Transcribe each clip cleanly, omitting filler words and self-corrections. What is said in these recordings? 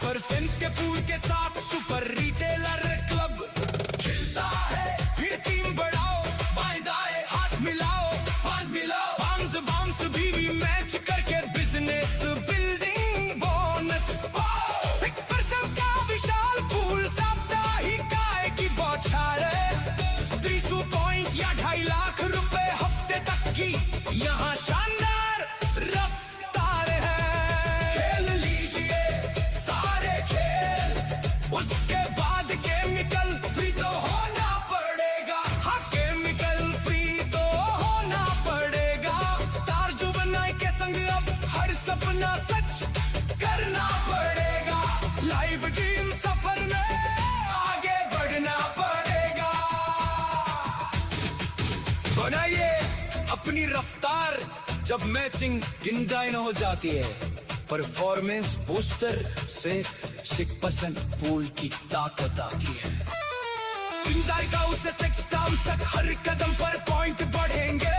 Offer Sindh के pool के साथ सुपर रिटेलर क्लब खिलता है, फिर टीम बढ़ाओ, बाएं दाएं हाथ मिलाओ, हाथ मिलाओ, बाउंस बाउंस बीवी मैच करके बिजनेस बिल्डिंग बोनस 6% का विशाल पूल, साप्ताहिक आय की बौछार, 300 पॉइंट या 2.5 लाख रुपए हफ्ते तक की यहाँ शानदार रफ्तार है। खेल लीजिए सारे खेल, उसके बाद केमिकल फ्री तो होना पड़ेगा। हाँ, केमिकल फ्री तो होना पड़ेगा। तारजू बनाए के संग अब हर सपना सच करना पड़ेगा। लाइव टीम सफर में आगे बढ़ना पड़ेगा। बनाइए अपनी रफ्तार जब मैचिंग गिनदाइन हो जाती है। परफॉर्मेंस बूस्टर से 6% पूल की ताकत आती है। गिनदाई से 6 तक हर कदम पर पॉइंट बढ़ेंगे।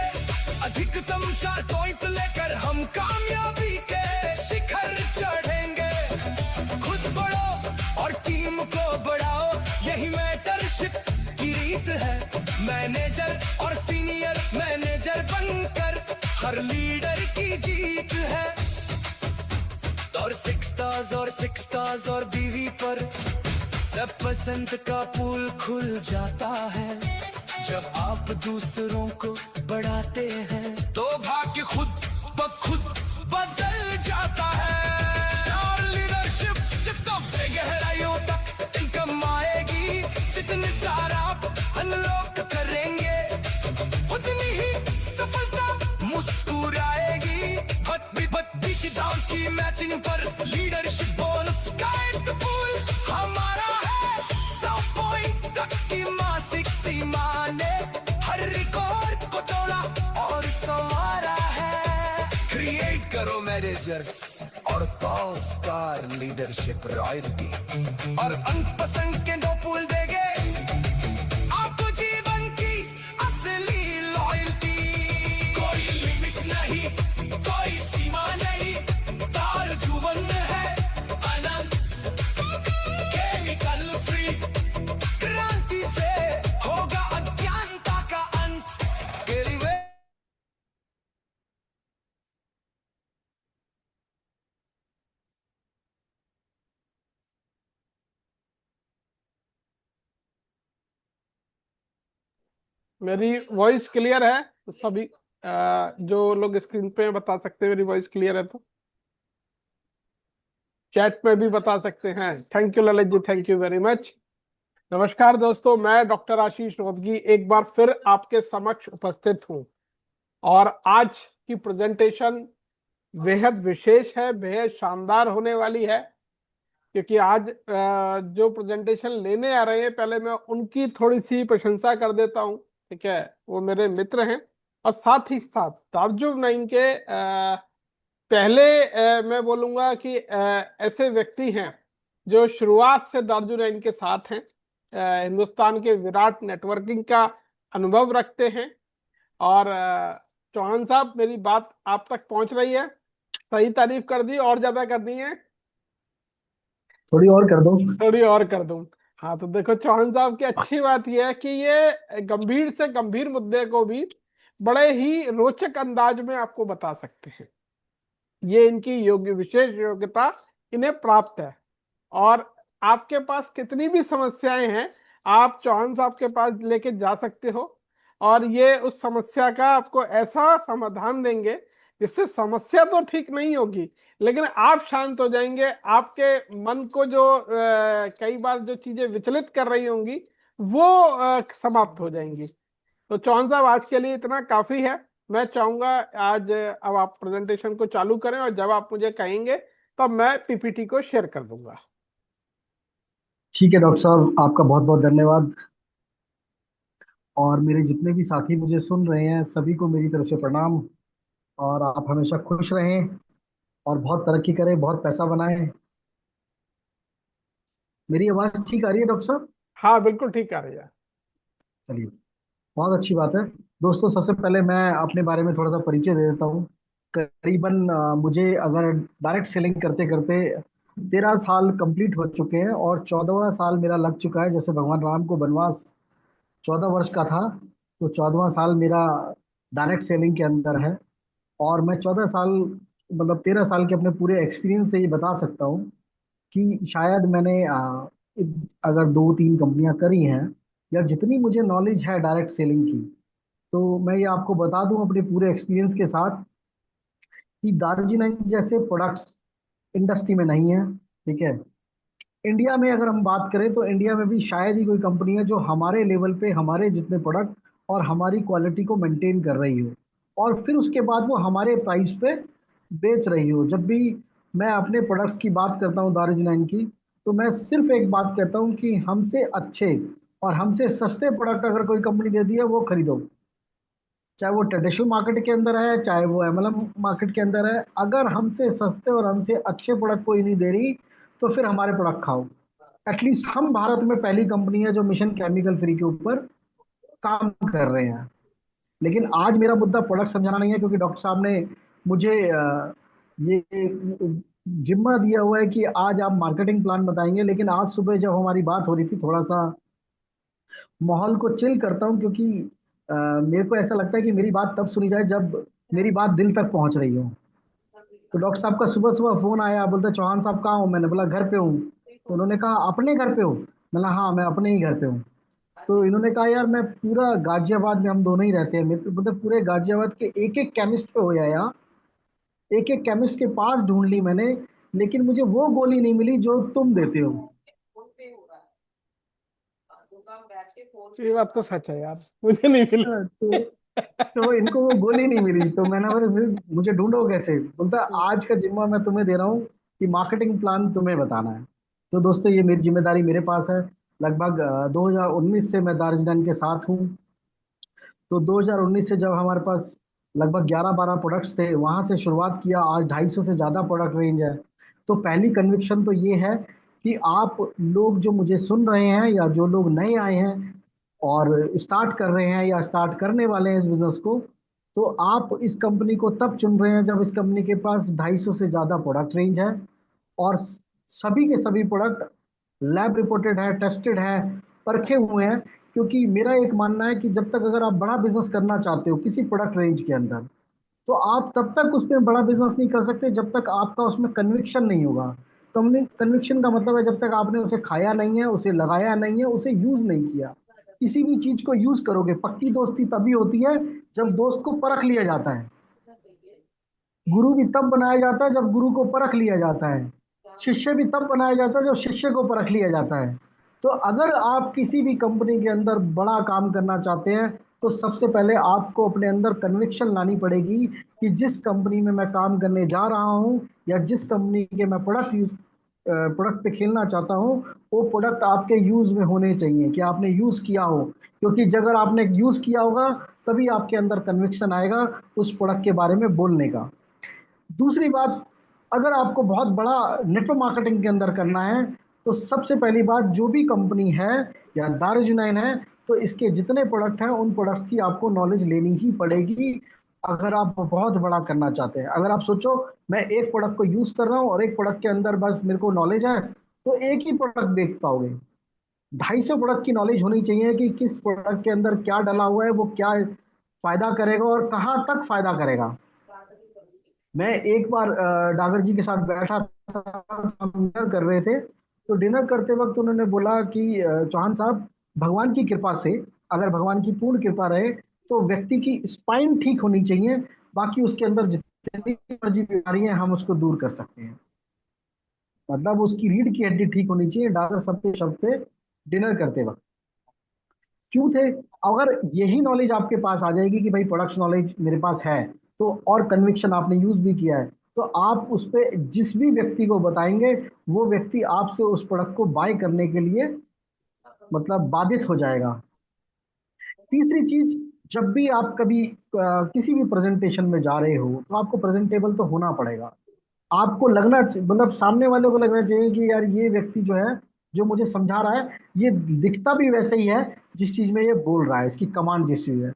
अधिकतम 4 पॉइंट लेकर हम कामयाबी के शिखर चढ़ेंगे। खुद बढ़ो और टीम को बढ़ाओ, यही मेंटरशिप की रीत है। मैनेजर और सीनियर मैनेजर बनकर हर लीडर की जीत है। और 6 स्टार्स और बीवी पर सब पसंद का पूल खुल जाता है। जब आप दूसरों को बढ़ाते हैं तो भाग्य खुद ब खुद बदल जाता है। स्टार लीडरशिप शिफ्ट ऑफ से गहराइयों तक इनकम आएगी। जितने स्टार आप अनलॉक करेंगे उतनी ही सफलता मुस्कुराएगी। डांस की मैचिंग पर लीडरशिप बोनस गाइड पूल हमारा है। 100 पॉइंट तक की मासिक सीमा ने हर रिकॉर्ड को तोड़ा और संवारा है। क्रिएट करो मैनेजर्स और पाओ स्टार लीडरशिप रॉयल्टी, और अनपसंद के 2 पूल देंगे आपको जीवन की असली लॉयल्टी। कोई लिमिट नहीं, कोई सीमा नहीं, तार जुवन है अनंत। केमिकल फ्री क्रांति से होगा अज्ञानता का अंत। केलिवे मेरी वॉइस क्लियर है? तो सभी जो लोग स्क्रीन पे बता सकते हैं मेरी वॉइस क्लियर है, तो चैट में भी बता सकते हैं। Thank you Lalit ji, thank you very much. नमस्कार दोस्तों, मैं डॉक्टर आशीष रोदगी एक बार फिर आपके समक्ष उपस्थित हूं, और आज की प्रेजेंटेशन बेहद विशेष है, बेहद शानदार होने वाली है। क्योंकि आज जो प्रेजेंटेशन लेने आ रहे हैं, पहले मैं उनकी थोड़ी सी प्रशंसा कर देता हूं। ठीक है, वो मेरे मित्र हैं, और साथ ही साथ तार्जुब 9 के पहले मैं बोलूंगा कि ऐसे व्यक्ति हैं जो शुरुआत से तार्जुब 9 के साथ हैं। हिंदुस्तान के विराट नेटवर्किंग का अनुभव रखते हैं। और चौहान साहब, मेरी बात आप तक पहुंच रही है? सही तारीफ कर दी, और ज्यादा करनी है? थोड़ी और कर दो। थोड़ी और कर दूं? हाँ, तो देखो चौहान साहब की अच्छी बात यह है कि ये गंभीर से गंभीर मुद्दे को भी बड़े ही रोचक अंदाज में आपको बता सकते हैं। ये इनकी विशेष योग्यता इन्हें प्राप्त है। और आपके पास कितनी भी समस्याएं हैं, आप चौहान साहब के पास लेके जा सकते हो, और ये उस समस्या का आपको ऐसा समाधान देंगे जिससे समस्या तो ठीक नहीं होगी, लेकिन आप शांत हो जाएंगे। आपके मन को जो कई बार जो चीजें विचलित कर रही होंगी वो समाप्त हो जाएंगी। तो चौहान साहब, आज के लिए इतना काफी है। मैं चाहूंगा आज अब आप प्रेजेंटेशन को चालू करें, और जब आप मुझे कहेंगे तब मैं पीपीटी को शेयर कर दूंगा। ठीक है डॉक्टर साहब, आपका बहुत बहुत धन्यवाद। और मेरे जितने भी साथी मुझे सुन रहे हैं, सभी को मेरी तरफ से प्रणाम। और आप हमेशा खुश रहें और बहुत तरक्की करें, बहुत पैसा बनाएं। मेरी आवाज ठीक आ रही है डॉक्टर साहब? हाँ, बिल्कुल ठीक आ रही है। चलिए, बहुत अच्छी बात है। दोस्तों, सबसे पहले मैं अपने बारे में थोड़ा सा परिचय दे देता हूँ। करीबन मुझे अगर डायरेक्ट सेलिंग करते करते 13 साल कंप्लीट हो चुके हैं और 14वां साल मेरा लग चुका है। जैसे भगवान राम को वनवास 14 वर्ष का था, तो 14वां साल मेरा डायरेक्ट सेलिंग के अंदर है। और मैं 14 साल, मतलब 13 साल के अपने पूरे एक्सपीरियंस से ये बता सकता हूँ कि शायद मैंने अगर 2-3 कंपनियां करी हैं, या जितनी मुझे नॉलेज है डायरेक्ट सेलिंग की, तो मैं ये आपको बता दूं अपने पूरे एक्सपीरियंस के साथ कि दार्जिलिंग जैसे प्रोडक्ट्स इंडस्ट्री में नहीं है। ठीक है। इंडिया में अगर हम बात करें तो इंडिया में भी शायद ही कोई कंपनी है जो हमारे लेवल पे हमारे जितने प्रोडक्ट और हमारी क्वालिटी को मेंटेन कर रही हो, और फिर उसके बाद वो हमारे प्राइस पे बेच रही हो। जब भी मैं अपने प्रोडक्ट्स की बात करता हूँ दार्जिलिंग की, तो मैं सिर्फ एक बात कहता हूँ कि हमसे अच्छे और हमसे सस्ते प्रोडक्ट अगर कोई कंपनी दे दी है वो खरीदो। चाहे वो ट्रेडिशनल मार्केट के अंदर है, चाहे वो एमएलएम मार्केट के अंदर है, अगर हमसे सस्ते और हमसे अच्छे प्रोडक्ट कोई नहीं दे रही, तो फिर हमारे प्रोडक्ट खाओ। एटलीस्ट हम भारत में पहली कंपनी है जो मिशन केमिकल फ्री के ऊपर काम कर रहे हैं। लेकिन आज मेरा मुद्दा प्रोडक्ट समझाना नहीं है, क्योंकि डॉक्टर साहब ने मुझे ये जिम्मा दिया हुआ है कि आज आप मार्केटिंग प्लान बताएंगे। लेकिन आज सुबह जब हमारी बात हो रही थी, थोड़ा सा माहौल को चिल करता हूँ, क्योंकि मेरे को ऐसा लगता है कि मेरी बात तब सुनी जाए जब मेरी बात दिल तक पहुंच रही हो। तो डॉक्टर साहब का सुबह सुबह फोन आया, बोलते चौहान साहब कहाँ हो। मैंने बोला घर पे हूँ। तो उन्होंने कहा अपने घर पे हो। मैंने हाँ, मैं अपने ही घर पे हूँ। तो इन्होंने कहा यार, मैं पूरा गाजियाबाद में, हम दोनों ही रहते हैं, मतलब पूरे गाजियाबाद के एक एक केमिस्ट पे हो या यहाँ, एक एक केमिस्ट के पास ढूंढ ली मैंने, लेकिन मुझे वो गोली नहीं मिली जो तुम देते हो। ये बात तो सच है यार, मुझे नहीं मिला। हाँ, तो इनको वो गोली नहीं मिली, तो मैंने बोला फिर मुझे ढूंढो कैसे। बोलता आज का जिम्मा मैं तुम्हें दे रहा हूँ कि मार्केटिंग प्लान तुम्हें बताना है। तो दोस्तों, ये मेरी जिम्मेदारी मेरे पास है। लगभग 2019 से मैं दार्जिलिंग के साथ हूँ। तो 2019 से जब हमारे पास लगभग 11-12 प्रोडक्ट्स थे, वहां से शुरुआत किया, आज 250 से ज़्यादा प्रोडक्ट रेंज है। तो पहली कन्विक्शन तो ये है कि आप लोग जो मुझे सुन रहे हैं, या जो लोग नए आए हैं और स्टार्ट कर रहे हैं या स्टार्ट करने वाले हैं इस बिजनेस को, तो आप इस कंपनी को तब चुन रहे हैं जब इस कंपनी के पास 250 से ज़्यादा प्रोडक्ट रेंज है, और सभी के सभी प्रोडक्ट लैब रिपोर्टेड है, टेस्टेड है, परखे हुए हैं। क्योंकि मेरा एक मानना है कि जब तक अगर आप बड़ा बिजनेस करना चाहते हो किसी प्रोडक्ट रेंज के अंदर, तो आप तब तक उसमें बड़ा बिजनेस नहीं कर सकते जब तक आपका उसमें कन्विक्शन नहीं होगा। कन्विक्शन का मतलब है जब तक आपने उसे खाया नहीं है, उसे लगाया नहीं है, उसे यूज नहीं किया। किसी भी चीज को यूज करोगे, पक्की दोस्ती तभी होती है जब दोस्त को परख लिया जाता है। गुरु भी तब बनाया जाता है जब गुरु को परख लिया जाता है। शिष्य भी तब बनाया जाता है जब शिष्य को परख लिया जाता है। तो अगर आप किसी भी कंपनी के अंदर बड़ा काम करना चाहते हैं, तो सबसे पहले आपको अपने अंदर कन्विक्शन लानी पड़ेगी कि जिस कंपनी में मैं काम करने जा रहा हूं, या जिस कंपनी के मैं प्रोडक्ट पे खेलना चाहता हूँ, वो प्रोडक्ट आपके यूज में होने चाहिए, कि आपने यूज किया हो। क्योंकि अगर आपने यूज किया होगा, तभी आपके अंदर कन्विक्शन आएगा उस प्रोडक्ट के बारे में बोलने का। दूसरी बात, अगर आपको बहुत बड़ा नेटवर्क मार्केटिंग के अंदर करना है, तो सबसे पहली बात, जो भी कंपनी है या दारुजनाइन है, तो इसके जितने प्रोडक्ट हैं उन प्रोडक्ट की आपको नॉलेज लेनी ही पड़ेगी। अगर आप बहुत बड़ा करना चाहते हैं, अगर आप सोचो मैं एक प्रोडक्ट को यूज कर रहा हूँ और एक प्रोडक्ट के अंदर बस मेरे को नॉलेज है, तो एक ही प्रोडक्ट बेच पाओगे। 250 प्रोडक्ट की नॉलेज होनी चाहिए कि किस प्रोडक्ट के अंदर क्या डला हुआ है, वो क्या फायदा करेगा और कहाँ तक फायदा करेगा। मैं एक बार डागर जी के साथ बैठा था, हम डिनर कर रहे थे। तो डिनर करते वक्त उन्होंने बोला कि चौहान साहब, भगवान की कृपा से, अगर भगवान की पूर्ण कृपा रहे, तो व्यक्ति की स्पाइन ठीक होनी चाहिए, बाकी उसके अंदर जितनी मर्जी बीमारी है हम उसको दूर कर सकते हैं। मतलब उसकी रीढ़ की हड्डी ठीक होनी चाहिए। डागर सबके शब्द थे डिनर करते वक्त। क्यों थे? अगर यही नॉलेज आपके पास आ जाएगी कि भाई प्रोडक्ट्स नॉलेज मेरे पास है, तो और कन्विक्शन आपने यूज भी किया है, तो आप उस पे जिस भी व्यक्ति को बताएंगे, वो व्यक्ति आपसे उस प्रोडक्ट को बाय करने के लिए मतलब बाधित हो जाएगा। तीसरी चीज, जब भी आप कभी किसी भी प्रेजेंटेशन में जा रहे हो, तो आपको प्रेजेंटेबल तो होना पड़ेगा। आपको मतलब सामने वाले को लगना चाहिए कि यार ये व्यक्ति जो है, जो मुझे समझा रहा है, ये दिखता भी वैसे ही है जिस चीज में ये बोल रहा है, इसकी कमांड जिस चीज है।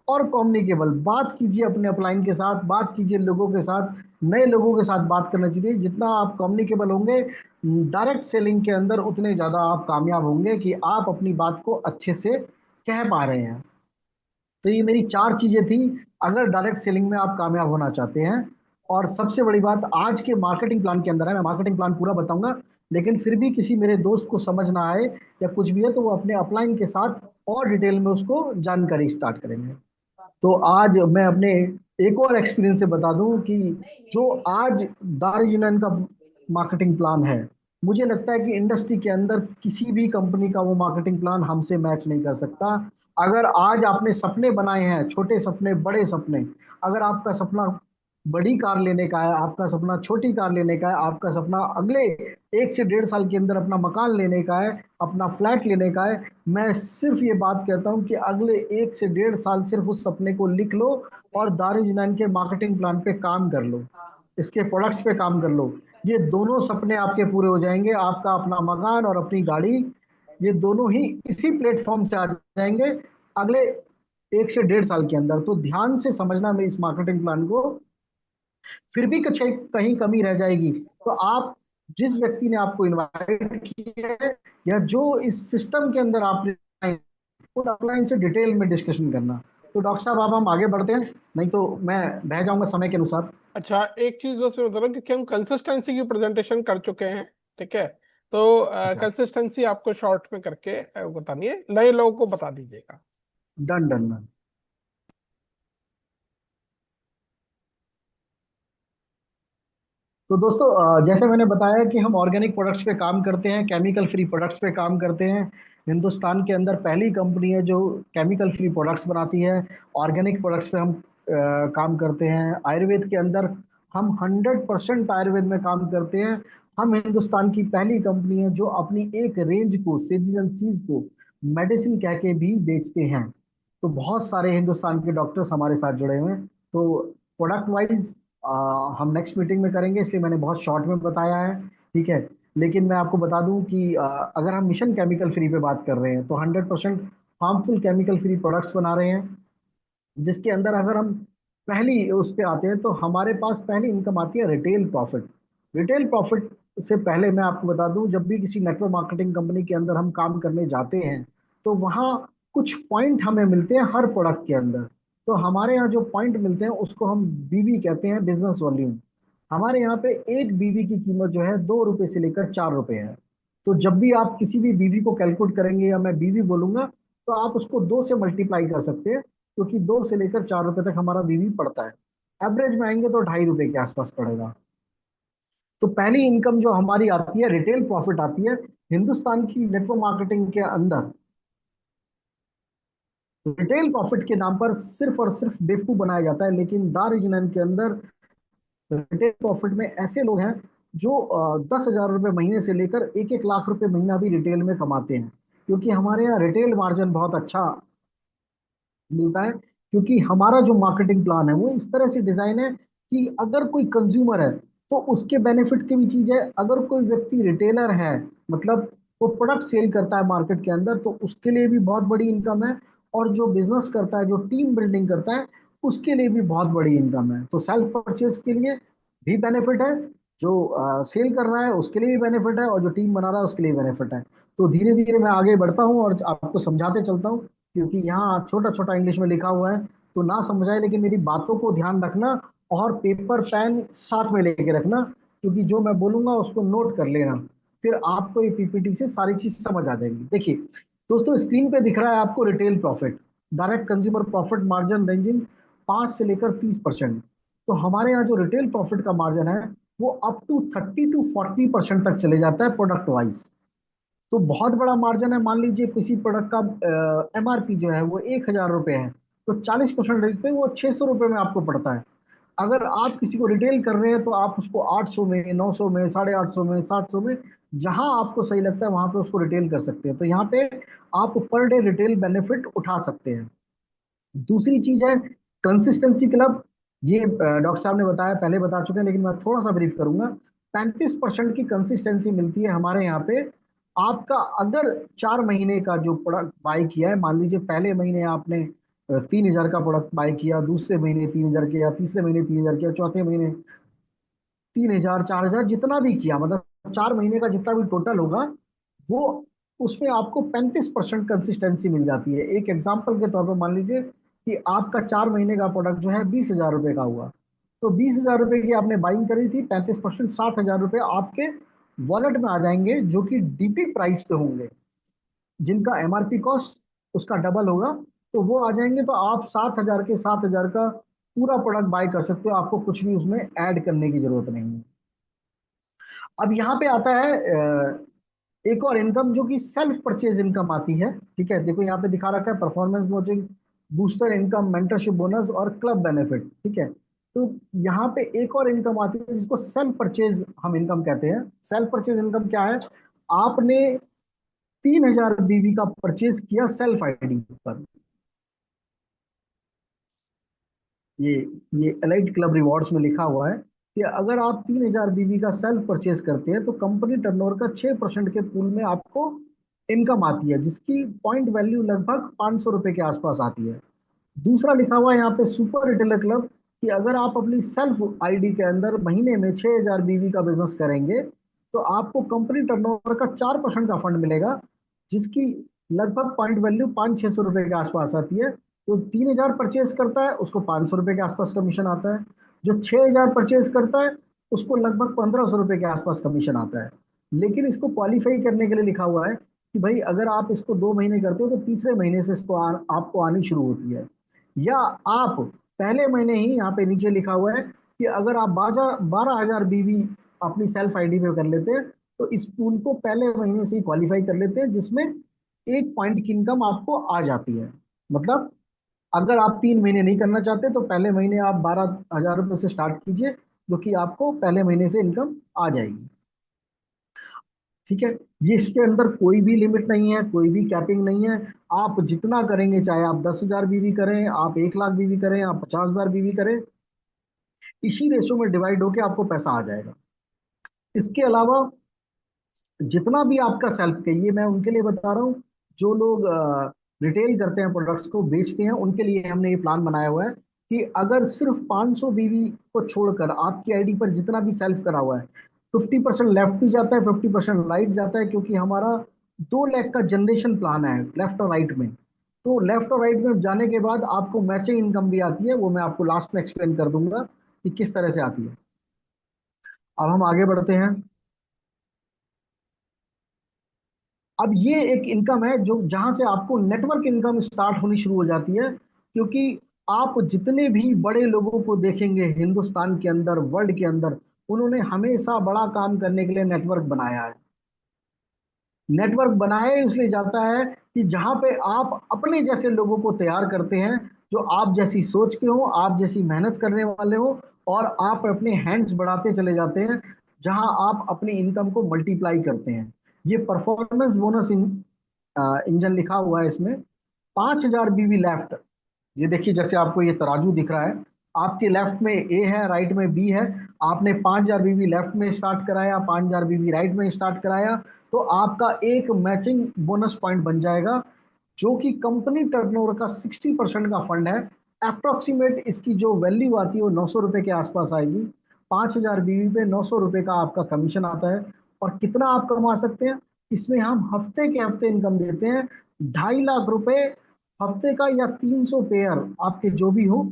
और कम्युनिकेबल। बात कीजिए अपने अपलाइन के साथ, बात कीजिए लोगों के साथ, नए लोगों के साथ बात करना चाहिए। जितना आप कम्युनिकेबल होंगे डायरेक्ट सेलिंग के अंदर, उतने ज़्यादा आप कामयाब होंगे कि आप अपनी बात को अच्छे से कह पा रहे हैं। तो ये मेरी 4 चीजें थी अगर डायरेक्ट सेलिंग में आप कामयाब होना चाहते हैं। और सबसे बड़ी बात आज के मार्केटिंग प्लान के अंदर है, मैं मार्केटिंग प्लान पूरा बताऊंगा, लेकिन फिर भी किसी मेरे दोस्त को समझ ना आए या कुछ भी है तो वो अपने अपलाइन के साथ और डिटेल में उसको जानकारी स्टार्ट करेंगे। तो आज मैं अपने एक और एक्सपीरियंस से बता दूं कि जो आज दारुजिनान का मार्केटिंग प्लान है, मुझे लगता है कि इंडस्ट्री के अंदर किसी भी कंपनी का वो मार्केटिंग प्लान हमसे मैच नहीं कर सकता। अगर आज आपने सपने बनाए हैं, छोटे सपने, बड़े सपने, अगर आपका सपना बड़ी कार लेने का है, आपका सपना छोटी कार लेने का है, आपका सपना अगले 1 से 1.5 साल के अंदर अपना मकान लेने का है, अपना फ्लैट लेने का है, मैं सिर्फ ये बात कहता हूँ कि अगले 1 से 1.5 साल सिर्फ उस सपने को लिख लो और दारुजिनान के मार्केटिंग प्लान पे काम कर लो, इसके प्रोडक्ट्स पे काम कर लो। ये दोनों सपने आपके पूरे हो जाएंगे, आपका अपना मकान और अपनी गाड़ी, ये दोनों ही इसी प्लेटफॉर्म से आ जाएंगे अगले 1 से 1.5 साल के अंदर। तो ध्यान से समझना मैं इस मार्केटिंग प्लान को, फिर भी कुछ कहीं कमी रह जाएगी तो आप, जिस व्यक्ति ने आपको इनवाइट किया है या जो इस सिस्टम के अंदर आपने, उन अपलाइन से डिटेल में डिस्कशन करना। तो डॉक्टर साहब अब हम आगे बढ़ते हैं, नहीं तो मैं बह जाऊंगा समय के अनुसार। अच्छा, एक चीज बस मैं बता रहा हूँ कि हम कंसिस्टेंसी की प्रेजेंटेशन कर चुके हैं, ठीक है? तो अच्छा, कंसिस्टेंसी आपको शॉर्ट में करके बतानी है, नए लोगों को बता दीजिएगा। Done done done. तो दोस्तों जैसे मैंने बताया कि हम ऑर्गेनिक प्रोडक्ट्स पे काम करते हैं, केमिकल फ्री प्रोडक्ट्स पे काम करते हैं। हिंदुस्तान के अंदर पहली कंपनी है जो केमिकल फ्री प्रोडक्ट्स बनाती है। ऑर्गेनिक प्रोडक्ट्स पे हम काम करते हैं। आयुर्वेद के अंदर हम 100% आयुर्वेद में काम करते हैं। हम हिंदुस्तान की पहली कंपनी है जो अपनी एक रेंज को, सीज को मेडिसिन कह के भी बेचते हैं। तो बहुत सारे हिंदुस्तान के डॉक्टर्स हमारे साथ जुड़े हुए हैं। तो प्रोडक्ट वाइज हम नेक्स्ट मीटिंग में करेंगे, इसलिए मैंने बहुत शॉर्ट में बताया है, ठीक है? लेकिन मैं आपको बता दूं कि अगर हम मिशन केमिकल फ्री पे बात कर रहे हैं तो 100% हार्मफुल केमिकल फ्री प्रोडक्ट्स बना रहे हैं, जिसके अंदर अगर हम पहली उस पे आते हैं तो हमारे पास पहली इनकम आती है रिटेल प्रॉफिट। रिटेल प्रॉफिट से पहले मैं आपको बता दूं, जब भी किसी नेटवर्क मार्केटिंग कंपनी के अंदर हम काम करने जाते हैं तो वहाँ कुछ पॉइंट हमें मिलते हैं हर प्रोडक्ट के अंदर। तो हमारे यहाँ जो पॉइंट मिलते हैं उसको हम बीवी कहते हैं, बिजनेस वॉल्यूम। हमारे यहाँ पे एक बीवी की कीमत जो है 2 रुपए से लेकर 4 रुपए है। तो जब भी आप किसी भी बीवी को कैलकुलेट करेंगे या मैं बीवी बोलूंगा तो आप उसको 2 से मल्टीप्लाई कर सकते हैं, क्योंकि 2 से लेकर 4 रुपए तक हमारा बीवी पड़ता है। एवरेज में आएंगे तो 2.5 रुपए के आसपास पड़ेगा। तो पहली इनकम जो हमारी आती है, रिटेल प्रॉफिट आती है हिंदुस्तान की नेटवर्क मार्केटिंग के अंदर। रिटेल प्रॉफिट के नाम पर सिर्फ और सिर्फ बेवकूफ बनाया जाता है, लेकिन दारुजिनान के अंदर रिटेल प्रॉफिट में ऐसे लोग हैं जो 10,000 रुपये महीने से लेकर 1-1 लाख रुपए महीना भी रिटेल में कमाते हैं, क्योंकि हमारे यहाँ रिटेल मार्जिन बहुत अच्छा मिलता है। क्योंकि हमारा जो मार्केटिंग प्लान है वो इस तरह से डिजाइन है कि अगर कोई कंज्यूमर है तो उसके बेनिफिट की भी चीज है, अगर कोई व्यक्ति रिटेलर है, मतलब वो प्रोडक्ट सेल करता है मार्केट के अंदर, तो उसके लिए भी बहुत बड़ी इनकम है। और जो बिजनेस करता है, जो टीम बिल्डिंग करता है, उसके लिए भी बहुत बड़ी इनकम है। तो सेल्फ परचेज के लिए भी बेनिफिट है, जो सेल कर रहा है उसके लिए भी बेनिफिट है, और जो टीम बना रहा है उसके लिए बेनिफिट है। तो धीरे धीरे मैं आगे बढ़ता हूँ और आपको समझाते चलता हूँ, क्योंकि यहाँ छोटा छोटा इंग्लिश में लिखा हुआ है तो ना समझ आए, लेकिन मेरी बातों को ध्यान रखना और पेपर पेन साथ में लेके रखना, क्योंकि जो मैं बोलूंगा उसको नोट कर लेना, फिर आपको ये पीपीटी से सारी चीज समझ आ जाएगी। देखिए दोस्तों, स्क्रीन पे दिख रहा है आपको retail profit, direct consumer profit margin ranging 5 से लेकर 30%। तो हमारे यहाँ जो रिटेल प्रॉफिट का मार्जिन है वो अप टू 30 to 40% तक चले जाता है प्रोडक्ट वाइज। तो बहुत बड़ा मार्जिन है। मान लीजिए किसी प्रोडक्ट का एमआरपी जो है वो 1,000 रुपए है, तो 40% रेट पे वो 600 रुपए में आपको पड़ता है। अगर आप किसी को रिटेल कर रहे हैं तो आप उसको 800 में, 900 में, 850 में, 700 में, जहां आपको सही लगता है वहां पे उसको रिटेल कर सकते हैं। तो यहाँ पे आप पर डे रिटेल बेनिफिट उठा सकते हैं। दूसरी चीज है कंसिस्टेंसी क्लब। ये डॉक्टर साहब ने बताया, पहले बता चुके हैं, लेकिन मैं थोड़ा सा ब्रीफ करूंगा। 35% की कंसिस्टेंसी मिलती है हमारे यहाँ पे। आपका अगर 4 महीने का जो प्रोडक्ट बाय किया है, मान लीजिए पहले महीने आपने 3,000 का प्रोडक्ट बाय किया, दूसरे महीने 3,000 किया, तीसरे महीने 3,000 किया, चौथे महीने 3,000, 4,000, जितना भी किया, मतलब 4 महीने का जितना भी टोटल होगा वो, उसमें आपको 35% कंसिस्टेंसी मिल जाती है। एक एग्जाम्पल के तौर पर मान लीजिए कि आपका 4 महीने का प्रोडक्ट जो है 20,000 रुपये का हुआ, तो 20,000 रुपये की आपने बाइंग करी थी, 35% 60,000 रुपये आपके वॉलेट में आ जाएंगे, जो कि डीपी प्राइस पे होंगे, जिनका एमआरपी कॉस्ट उसका डबल होगा। तो वो आ जाएंगे, तो आप 7,000 के 7,000 का पूरा प्रोडक्ट बाय कर सकते हो, आपको कुछ भी उसमें ऐड करने की जरूरत नहीं है। अब यहाँ पे आता है एक और इनकम, जो कि सेल्फ परचेज इनकम आती है। ठीक है, देखो यहाँ पे दिखा रखा है performance coaching, booster income, mentorship bonus और क्लब बेनिफिट। ठीक है, तो यहाँ पे एक और इनकम आती है जिसको सेल्फ परचेज हम इनकम कहते हैं। सेल्फ परचेज इनकम क्या है? आपने 3,000 बीवी का परचेज किया सेल्फ आईडी पर, ये ये एलाइट क्लब रिवॉर्ड्स में लिखा हुआ है कि अगर आप 3,000 बीवी का सेल्फ परचेज करते हैं तो कंपनी टर्नओवर का 6% के पूल में आपको इनकम आती है, जिसकी पॉइंट वैल्यू लगभग 500 रुपए के आसपास आती है। दूसरा लिखा हुआ है यहाँ पे सुपर रिटेलर क्लब, कि अगर आप अपनी सेल्फ आईडी के अंदर महीने में 6,000 बीवी का बिजनेस करेंगे तो आपको कंपनी टर्नओवर का 4% का फंड मिलेगा, जिसकी लगभग पॉइंट वैल्यू 500-600 रुपए के आसपास आती है। तो 3,000 परचेज करता है उसको 500 रुपए के आसपास कमीशन आता है, जो 6,000 परचेज करता है उसको लगभग 1,500 रुपए के आसपास कमीशन आता है। लेकिन इसको क्वालिफाई करने के लिए लिखा हुआ है कि भाई अगर आप इसको 2 महीने करते हो तो तीसरे महीने से इसको आपको आनी शुरू होती है, या आप पहले महीने ही, यहाँ पे नीचे लिखा हुआ है कि अगर आप 12,000 बीवी अपनी सेल्फ आईडी पे कर लेते हैं तो इस पूल को पहले महीने से ही क्वालिफाई कर लेते हैं, जिसमें 1 पॉइंट की इनकम आपको आ जाती है। मतलब अगर आप 3 महीने नहीं करना चाहते तो पहले महीने आप 12,000 रुपये से स्टार्ट कीजिए, जो कि आपको पहले महीने से इनकम आ जाएगी। ठीक है, ये इसके अंदर कोई भी लिमिट नहीं है, कोई भी कैपिंग नहीं है। आप जितना करेंगे, चाहे आप 10,000 बीवी करें, आप 1 लाख बीवी करें, आप 50,000 बीवी करें, इसी रेशो में डिवाइड होके आपको पैसा आ जाएगा। इसके अलावा जितना भी आपका सेल्फ के, ये मैं उनके लिए बता रहा हूँ जो लोग रिटेल करते हैं, प्रोडक्ट्स को बेचते हैं, उनके लिए हमने ये प्लान बनाया हुआ है कि अगर सिर्फ 500 बीवी को छोड़कर आपकी आईडी पर जितना भी सेल्फ करा हुआ है, 50% लेफ्ट भी जाता है, 50% राइट जाता है, क्योंकि हमारा 2 लाख का जनरेशन प्लान है लेफ्ट और राइट में। तो लेफ्ट और राइट में जाने के बाद आपको मैचिंग इनकम भी आती है, वो मैं आपको लास्ट में एक्सप्लेन कर दूंगा कि किस तरह से आती है। अब हम आगे बढ़ते हैं। अब ये एक इनकम है जो, जहां से आपको नेटवर्क इनकम स्टार्ट होनी शुरू हो जाती है, क्योंकि आप जितने भी बड़े लोगों को देखेंगे हिंदुस्तान के अंदर, वर्ल्ड के अंदर, उन्होंने हमेशा बड़ा काम करने के लिए नेटवर्क बनाया है। नेटवर्क बनाया इसलिए जाता है कि जहां पे आप अपने जैसे लोगों को तैयार करते हैं, जो आप जैसी सोच के हो, आप जैसी मेहनत करने वाले हो, और आप अपने हैंड्स बढ़ाते चले जाते हैं, जहां आप अपनी इनकम को मल्टीप्लाई करते हैं। ये परफॉर्मेंस बोनस इंजन लिखा हुआ है इसमें। 5,000 बीवी लेफ्ट, ये देखिए जैसे आपको ये तराजू दिख रहा है, आपके लेफ्ट में ए है, राइट में बी है। आपने 5,000 बीवी लेफ्ट में स्टार्ट कराया, 5,000 बीवी राइट में स्टार्ट कराया, तो आपका एक मैचिंग बोनस पॉइंट बन जाएगा, जो कि कंपनी टर्नओवर का 60% का फंड है। अप्रोक्सीमेट इसकी जो वैल्यू आती है वो 900 रुपए के आसपास आएगी। 5,000 बीवी पे 900 रुपए का आपका कमीशन आता है। और कितना आप कमा सकते हैं इसमें? हम हफ्ते के हफ्ते इनकम देते हैं, 2.5 लाख रुपए हफ्ते का, या 300 पेयर आपके जो भी हो,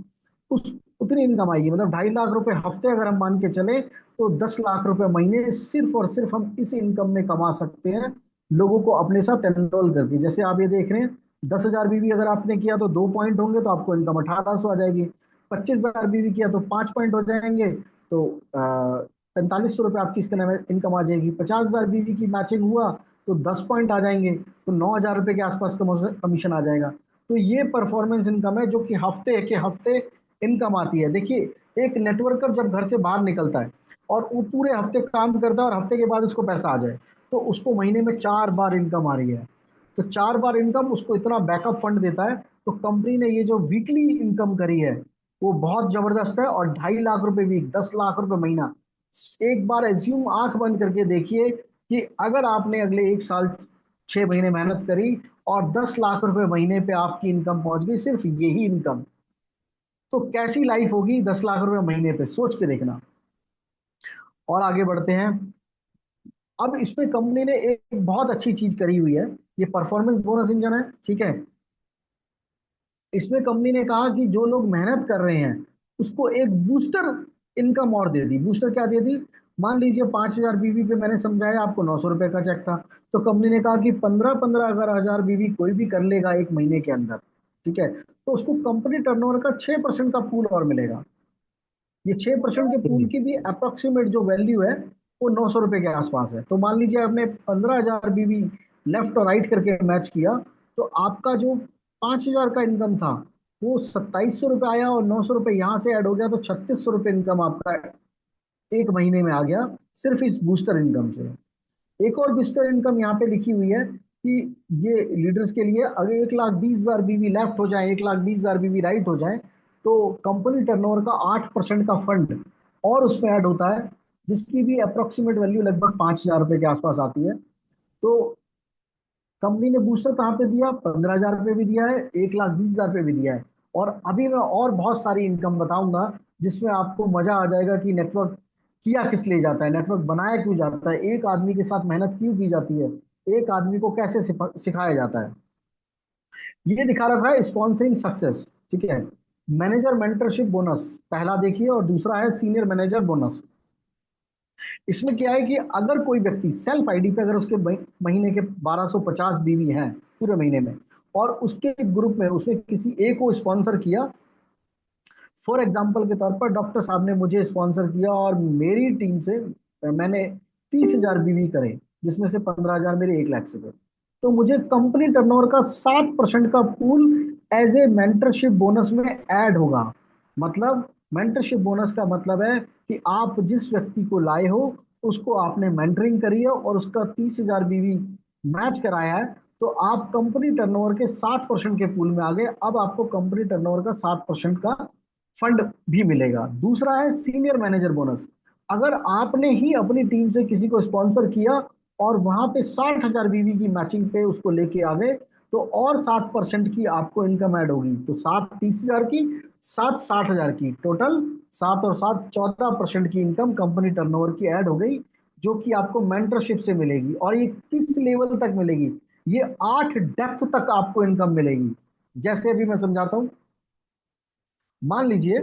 उस उतनी इनकम आएगी। मतलब 2.5 लाख रुपए हफ्ते अगर हम मान के चले तो 10 लाख रुपए महीने सिर्फ और सिर्फ हम इस इनकम में कमा सकते हैं, लोगों को अपने साथ एनरोल करके। जैसे आप ये देख रहे हैं, 10,000 बीवी अगर आपने किया तो 2 पॉइंट होंगे, तो आपको इनकम 1,800 आ जाएगी। 25,000 बीवी किया तो 5 पॉइंट हो जाएंगे, तो 4,500 रुपये आपकी इसके इनकम आ जाएगी। 50,000 बीवी की मैचिंग हुआ तो 10 पॉइंट आ जाएंगे, तो 9,000 रुपये के आसपास कमीशन आ जाएगा। तो ये परफॉर्मेंस इनकम है जो कि हफ्ते के हफ्ते इनकम आती है। देखिए, एक नेटवर्कर जब घर से बाहर निकलता है और वो पूरे हफ्ते काम करता है और हफ्ते के बाद उसको पैसा आ जाए, तो उसको महीने में 4 बार इनकम आ रही है। तो 4 बार इनकम उसको इतना बैकअप फंड देता है। तो कंपनी ने ये जो वीकली इनकम करी है वो बहुत जबरदस्त है। और 2.5 लाख रुपए वीक, 10 लाख रुपए महीना। एक बार एज्यूम, आंख बंद करके देखिए कि अगर आपने अगले 1 साल 6 महीने मेहनत करी और 10 लाख रुपए महीने पे आपकी इनकम पहुंच गई, सिर्फ यही इनकम। तो कैसी लाइफ होगी 10 लाख रुपए महीने पे, सोच के देखना। और आगे बढ़ते हैं। अब इसमें कंपनी ने एक बहुत अच्छी चीज करी हुई है, ये परफॉर्मेंस बोनस इंजन है, ठीक है। इसमें कंपनी ने कहा कि जो लोग मेहनत कर रहे हैं उसको एक बूस्टर इनकम और दे दी। बूस्टर क्या दे दी? मान लीजिए 5,000 बीवी पे मैंने समझाया आपको 900 रुपए का चेक था, तो कंपनी ने कहा कि 15-15 अगर हजार बीवी कोई भी कर लेगा एक महीने के अंदर, ठीक है, तो उसको कंपनी टर्नओवर का 6% का पूल और मिलेगा। ये 6% के पूल की भी अप्रोक्सीमेट जो वैल्यू है वो 900 रुपए के आसपास है। तो मान लीजिए आपने 15,000 बीवी लेफ्ट और राइट करके मैच किया, तो आपका जो 5,000 का इनकम था वो 2,700 रुपये आया, और 900 रुपये यहाँ से ऐड हो गया, तो 3,600 रुपये इनकम आपका एक महीने में आ गया, सिर्फ इस बूस्टर इनकम से। एक और बूस्टर इनकम यहाँ पे लिखी हुई है कि ये लीडर्स के लिए, अगर 1,20,000 बीवी लेफ्ट हो जाए, 1,20,000 बीवी राइट हो जाए, तो कंपनी टर्नओवर का 8% का फंड और उसमें ऐड होता है, जिसकी भी अप्रोक्सीमेट वैल्यू लगभग 5,000 रुपये के आसपास आती है। तो कंपनी ने बूस्टर कहाँ पे दिया? 15,000 रुपये भी दिया है, 1,20,000 रुपये भी दिया है। और अभी मैं और बहुत सारी इनकम बताऊंगा जिसमें आपको मजा आ जाएगा कि नेटवर्क किया किस लिए जाता है, नेटवर्क बनाया क्यों जाता है, एक आदमी के साथ मेहनत क्यों की जाती है, एक आदमी को कैसे सिखाया जाता है। ये दिखा रखा है स्पॉन्सरिंग सक्सेस, ठीक है। मैनेजर मेंटरशिप बोनस पहला देखिए, और दूसरा है सीनियर मैनेजर बोनस। इसमें क्या है कि अगर कोई व्यक्ति सेल्फ आईडी पे, अगर उसके महीने के 1,250 बीवी हैं पूरे महीने में, और उसके ग्रुप में उसने किसी एक को स्पॉन्सर किया, फॉर एग्जाम्पल के तौर पर डॉक्टर साहब ने मुझे स्पॉन्सर किया और मेरी टीम से मैंने 30,000 बीवी करे, जिसमें से 15,000 मेरे 1 लाख से थे, तो मुझे कंपनी टर्नओवर का 7% का pool as a mentorship bonus में ऐड होगा। मतलब मेंटरशिप बोनस का मतलब है कि आप जिस व्यक्ति को लाए हो उसको आपने मेंटरिंग करी है और उसका 30,000 बीवी मैच कराया है, तो आप कंपनी टर्नओवर के 7% के पूल में आ गए। अब आपको कंपनी टर्नओवर का 7% का फंड भी मिलेगा। दूसरा है सीनियर मैनेजर बोनस। अगर आपने ही अपनी टीम से किसी को स्पॉन्सर किया और वहां पे 60,000 बीवी की मैचिंग पे उसको लेके आ गए, तो और 7% की आपको इनकम ऐड होगी। तो 7 30,000 की, 7 60,000 की, टोटल 7 और 7 14% की इनकम कंपनी टर्नओवर की ऐड हो गई, जो कि आपको मेंटरशिप से मिलेगी। और ये किस लेवल तक मिलेगी? ये 8 डेप्थ तक आपको इनकम मिलेगी। जैसे अभी मैं समझाता हूं, मान लीजिए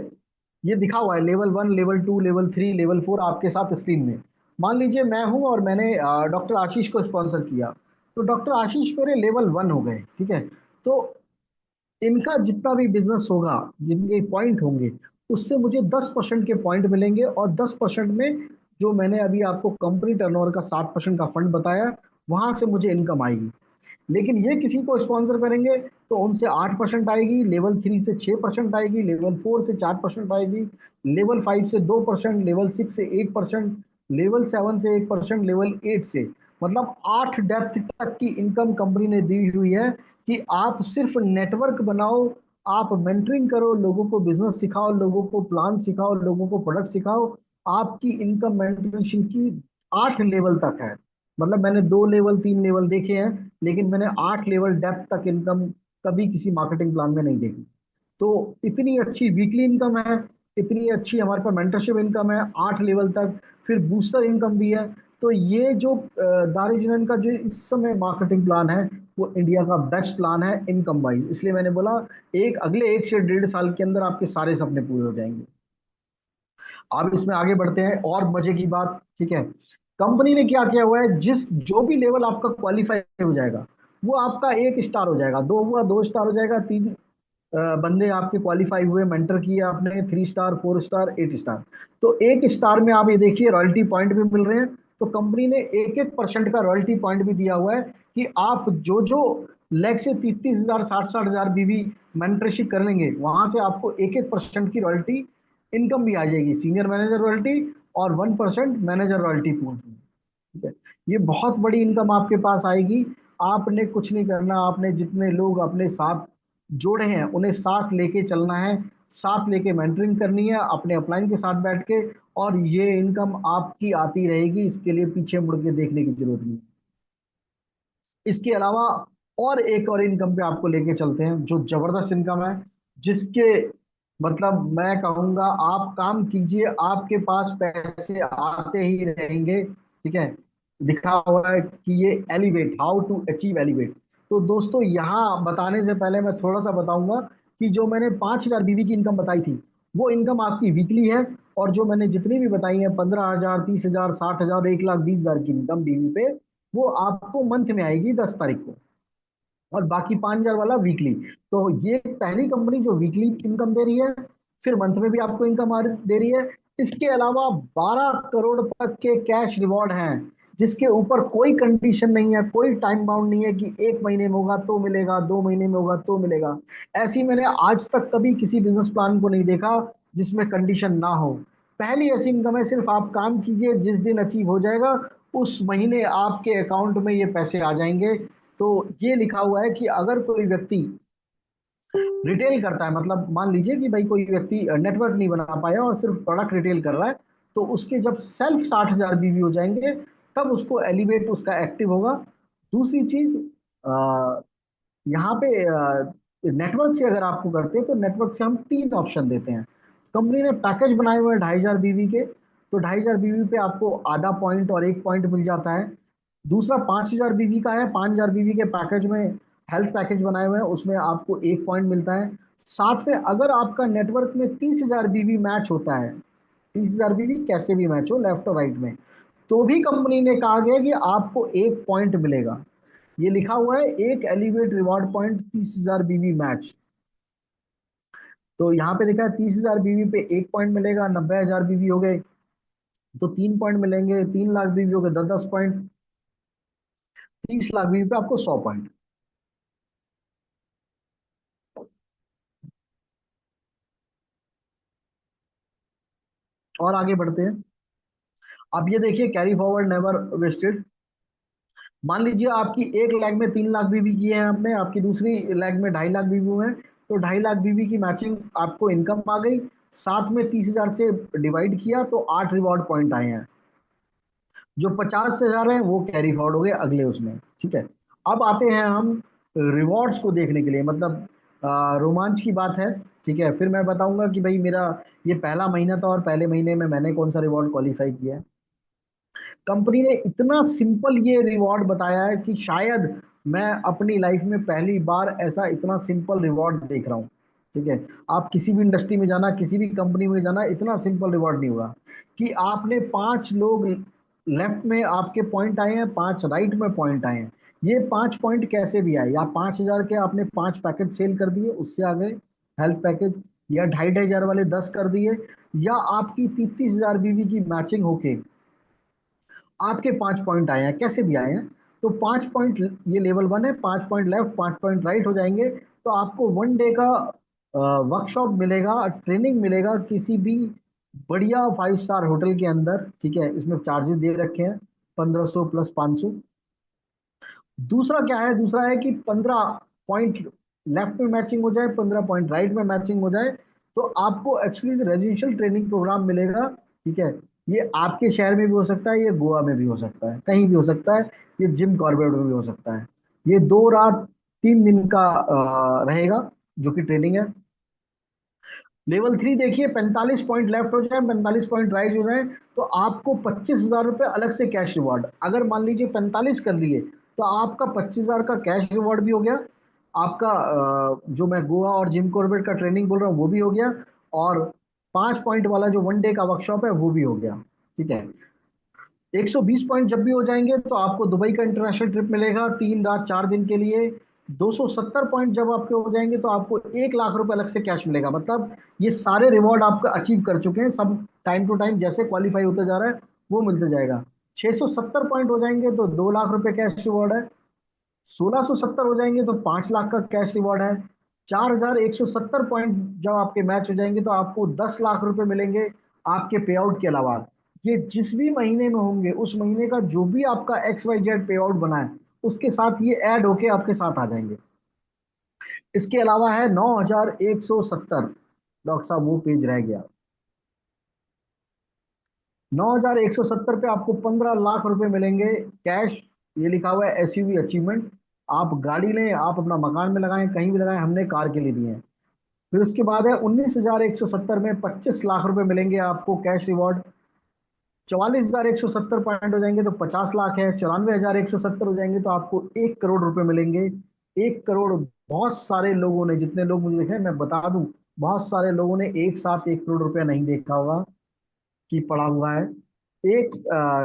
ये दिखा हुआ है लेवल 1, लेवल 2, लेवल 3, लेवल 4 आपके साथ स्क्रीन में। मान लीजिए मैं हूं और मैंने डॉक्टर आशीष को स्पॉन्सर किया, तो डॉक्टर आशीष मेरे लेवल 1 हो गए, ठीक है। तो इनका जितना भी बिजनेस होगा, जितने पॉइंट होंगे, उससे मुझे 10% के पॉइंट मिलेंगे, और 10% में जो मैंने अभी आपको कंपनी टर्नओवर का 7% का फंड बताया, वहां से मुझे इनकम आएगी। लेकिन ये किसी को स्पॉन्सर करेंगे तो उनसे 8% आएगी, लेवल 3 से 6% आएगी, लेवल 4 से 4% आएगी, लेवल 5 से 2%, लेवल 6 से 1%, लेवल 7 से 1%, लेवल 8 से, मतलब 8 डेप्थ तक की इनकम कंपनी ने दी हुई है कि आप सिर्फ नेटवर्क बनाओ, आप मेंटरिंग करो, लोगों को बिजनेस सिखाओ, लोगों को प्लान सिखाओ, लोगों को प्रोडक्ट सिखाओ। आपकी इनकम मेंटरशिप की 8 लेवल तक है। मतलब मैंने 2 लेवल 3 लेवल देखे हैं, लेकिन मैंने 8 लेवल डेप्थ तक इनकम कभी किसी मार्केटिंग प्लान में नहीं देखी। तो इतनी अच्छी वीकली इनकम है, इतनी अच्छी हमारे पास मेंटरशिप इनकम है 8 लेवल तक, फिर बूस्टर इनकम भी है। तो ये जो दारुल का जो इस समय मार्केटिंग प्लान है, वो इंडिया का बेस्ट प्लान है इनकम वाइज। इसलिए मैंने बोला एक अगले 1 से 1.5 साल के अंदर आपके सारे सपने पूरे हो जाएंगे। अब इसमें आगे बढ़ते हैं और मजे की बात, ठीक है। कंपनी ने क्या किया हुआ है, जिस जो भी लेवल आपका क्वालिफाई हो जाएगा वो आपका 1 स्टार हो जाएगा, 2 हुआ 2 स्टार हो जाएगा, 3 बंदे आपके क्वालिफाई हुए, मेंटर किए आपने, 3 स्टार 4 स्टार 8 स्टार। तो 1 स्टार में आप ये देखिए रॉयल्टी पॉइंट भी मिल रहे हैं। तो कंपनी ने 1 1% का रॉयल्टी पॉइंट भी दिया हुआ है कि आप जो जो लेग से 30-30 हजार 60-60 हजार बीवी मेंटरशिप कर लेंगे, वहां से आपको 1 1% की रॉयल्टी इनकम भी आ जाएगी, सीनियर मैनेजर रॉयल्टी और 1% मैनेजर रॉयल्टी पूल। ठीक है, ये बहुत बड़ी इनकम आपके पास आएगी। आपने कुछ नहीं करना, आपने जितने लोग अपने साथ जोड़े हैं उन्हें साथ लेके चलना है, साथ लेके मेंटरिंग करनी है अपने अपलाइन के साथ बैठ के, और ये इनकम आपकी आती रहेगी। इसके लिए पीछे मुड़ के देखने की जरूरत नहीं। इसके अलावा और एक और इनकम पे आपको लेके चलते हैं जो जबरदस्त इनकम है, जिसके मतलब मैं कहूंगा आप काम कीजिए आपके पास पैसे आते ही रहेंगे। ठीक है, लिखा हुआ है कि ये elevate, how to achieve elevate. तो दोस्तों यहाँ बताने से पहले मैं थोड़ा सा बताऊंगा कि जो मैंने 5,000 बीवी की इनकम बताई थी, वो इनकम आपकी वीकली है। और जो मैंने जितनी भी बताई है 15,000, 30,000, 60,000, 1,20,000 की इनकम बीवी पे, वो आपको मंथ में आएगी 10 तारीख को, और बाकी 5,000 वाला वीकली। तो ये पहली कंपनी जो वीकली इनकम दे रही है, फिर मंथ में भी आपको इनकम दे रही है। इसके अलावा 12 करोड़ तक के कैश रिवॉर्ड हैं, जिसके ऊपर कोई कंडीशन नहीं है, कोई टाइम बाउंड नहीं है कि 1 महीने में होगा तो मिलेगा, 2 महीने में होगा तो मिलेगा। ऐसी मैंने आज तक कभी किसी बिजनेस प्लान को नहीं देखा जिसमें कंडीशन ना हो। पहली ऐसी इनकम है, सिर्फ आप काम कीजिए, जिस दिन अचीव हो जाएगा उस महीने आपके अकाउंट में ये पैसे आ जाएंगे। तो ये लिखा हुआ है कि अगर कोई व्यक्ति रिटेल करता है, मतलब मान लीजिए कि भाई कोई व्यक्ति नेटवर्क नहीं बना पाया और सिर्फ प्रोडक्ट रिटेल कर रहा है, तो उसके जब सेल्फ 60,000 बीवी हो जाएंगे, तब उसको एलिवेट उसका एक्टिव होगा। दूसरी चीज, यहाँ पे नेटवर्क से अगर आपको करते हैं तो नेटवर्क से हम 3 ऑप्शन देते हैं। कंपनी ने पैकेज बनाए हुए हैं 2,500 बीवी के, तो 2,500 बीवी पे आपको आधा पॉइंट और 1 पॉइंट मिल जाता है। दूसरा 5,000 बीवी का है, 5,000 बीवी के पैकेज में हेल्थ पैकेज बनाए हुए हैं, उसमें आपको 1 पॉइंट मिलता है। साथ में अगर आपका नेटवर्क में 30,000 बीवी मैच होता है, 30,000 बीवी कैसे भी मैच हो लेफ्ट और राइट में, तो भी कंपनी ने कहा गया कि आपको 1 पॉइंट मिलेगा। ये लिखा हुआ है एक एलिवेट रिवॉर्ड पॉइंट 30,000 बीवी मैच। तो यहाँ पे लिखा है 30,000 बीवी पे 1 पॉइंट मिलेगा, 90,000 बीवी हो गए तो 3 पॉइंट मिलेंगे, 3 लाख बीवी हो गए 10-10 पॉइंट, 30 लाख बीवी पे आपको 100 पॉइंट। और आगे बढ़ते हैं। अब ये देखिए कैरी फॉरवर्ड नेवर वेस्टेड। मान लीजिए आपकी एक लेग में 3 लाख बीवी किए हैं आपने, आपकी दूसरी लेग में 2.5 लाख बीवी हुए हैं, तो 2.5 लाख बीवी की मैचिंग आपको इनकम आ गई। साथ में 30,000 से डिवाइड किया तो 8 रिवॉर्ड पॉइंट आए हैं। जो 50 से हजार है वो कैरी फॉरवर्ड हो गए अगले उसमें। ठीक है, अब आते हैं हम रिवॉर्ड्स को देखने के लिए, मतलब रोमांच की बात है। ठीक है, फिर मैं बताऊंगा कि भाई मेरा ये पहला महीना था और पहले महीने में मैंने कौन सा रिवॉर्ड क्वालिफाई किया है। कंपनी ने इतना सिंपल ये रिवॉर्ड बताया है कि शायद मैं अपनी लाइफ में पहली बार ऐसा इतना सिंपल रिवॉर्ड देख रहा हूँ। ठीक है, आप किसी भी इंडस्ट्री में जाना, किसी भी कंपनी में जाना, इतना सिंपल रिवॉर्ड नहीं होगा कि आपने 5 लोग लेफ्ट में आपके पॉइंट आए हैं, 5 राइट में पॉइंट आए हैं। ये 5 पॉइंट कैसे भी आए, या 5,000 के आपने 5 पैकेट सेल कर दिए, उससे आ गए हेल्थ पैकेज, या 2,500 वाले 10 कर दिए, या आपकी 33,000 बीवी की मैचिंग होके आपके 5 पॉइंट आए हैं, कैसे भी आए हैं। तो 5 पॉइंट ये लेवल 1 है, 5 पॉइंट लेफ्ट, 5 पॉइंट राइट हो जाएंगे, तो आपको 1 डे का वर्कशॉप मिलेगा, ट्रेनिंग मिलेगा किसी भी बढ़िया 5 स्टार होटल के अंदर। ठीक है, इसमें चार्जेस दे रखे हैं 1,500 प्लस 500। दूसरा क्या है, दूसरा है कि 15 पॉइंट लेफ्ट में मैचिंग हो जाए, 15 पॉइंट राइट में मैचिंग हो जाए, तो आपको एक्चुअली रेजिडेंशियल ट्रेनिंग प्रोग्राम मिलेगा। ठीक है, ये आपके शहर में भी हो सकता है, ये गोवा में भी हो सकता है, कहीं भी हो सकता है, ये जिम कॉर्बेट में भी हो सकता है। ये 2 रात 3 दिन का रहेगा जो कि ट्रेनिंग है। लेवल 3 देखिए, 45 पॉइंट लेफ्ट हो जाए, 45 पॉइंट राइट हो जाए, तो आपको 25,000 रुपये अलग से कैश रिवॉर्ड। अगर मान लीजिए 45 कर लिए तो आपका 25,000 का कैश रिवॉर्ड भी हो गया, आपका जो मैं गोवा और जिम कॉर्बेट का ट्रेनिंग बोल रहा हूँ वो भी हो गया, और 5 पॉइंट वाला जो 1 डे का वर्कशॉप है वो भी हो गया। ठीक है, 120 पॉइंट जब भी हो जाएंगे तो आपको दुबई का इंटरनेशनल ट्रिप मिलेगा 3 रात 4 दिन के लिए। 270 पॉइंट जब आपके हो जाएंगे तो आपको 1 लाख रुपए अलग से कैश मिलेगा। मतलब ये सारे रिवॉर्ड आप अचीव कर चुके हैं, सब टाइम टू टाइम जैसे क्वालिफाई होते जा रहा है वो मिलते जाएगा। 670 पॉइंट हो जाएंगे तो 2 लाख रुपए कैश रिवॉर्ड है। 1,670 हो जाएंगे तो 5 लाख का कैश रिवॉर्ड है। 4,170 पॉइंट जब आपके मैच हो जाएंगे तो आपको 10 लाख रुपए मिलेंगे आपके पे आउट के अलावा। ये जिस भी महीने में होंगे उस महीने का जो भी आपका XYZ पे आउट बना है उसके साथ ये ऐड होके आपके साथ आ जाएंगे। इसके अलावा है 9,170, डॉक्टर साहब वो पेज रह गया। 9,170 पे आपको 15 लाख रुपए मिलेंगे कैश। ये लिखा हुआ है SUV अचीवमेंट। आप गाड़ी लें, आप अपना मकान में लगाएं, कहीं भी लगाएं, हमने कार के लिए दिए हैं। फिर उसके बाद है 19,170 में 25 लाख रुपए मिलेंगे आपको कैश रिवॉर्ड। 44,170 पॉइंट हो जाएंगे तो 50 लाख है। 94,170 हो जाएंगे तो आपको 1 करोड़ रुपए मिलेंगे। 1 करोड़, बहुत सारे लोगों ने, जितने लोग मुझे देखे मैं बता दूं, बहुत सारे लोगों ने एक साथ 1 करोड़ रुपया नहीं देखा होगा कि पड़ा हुआ है।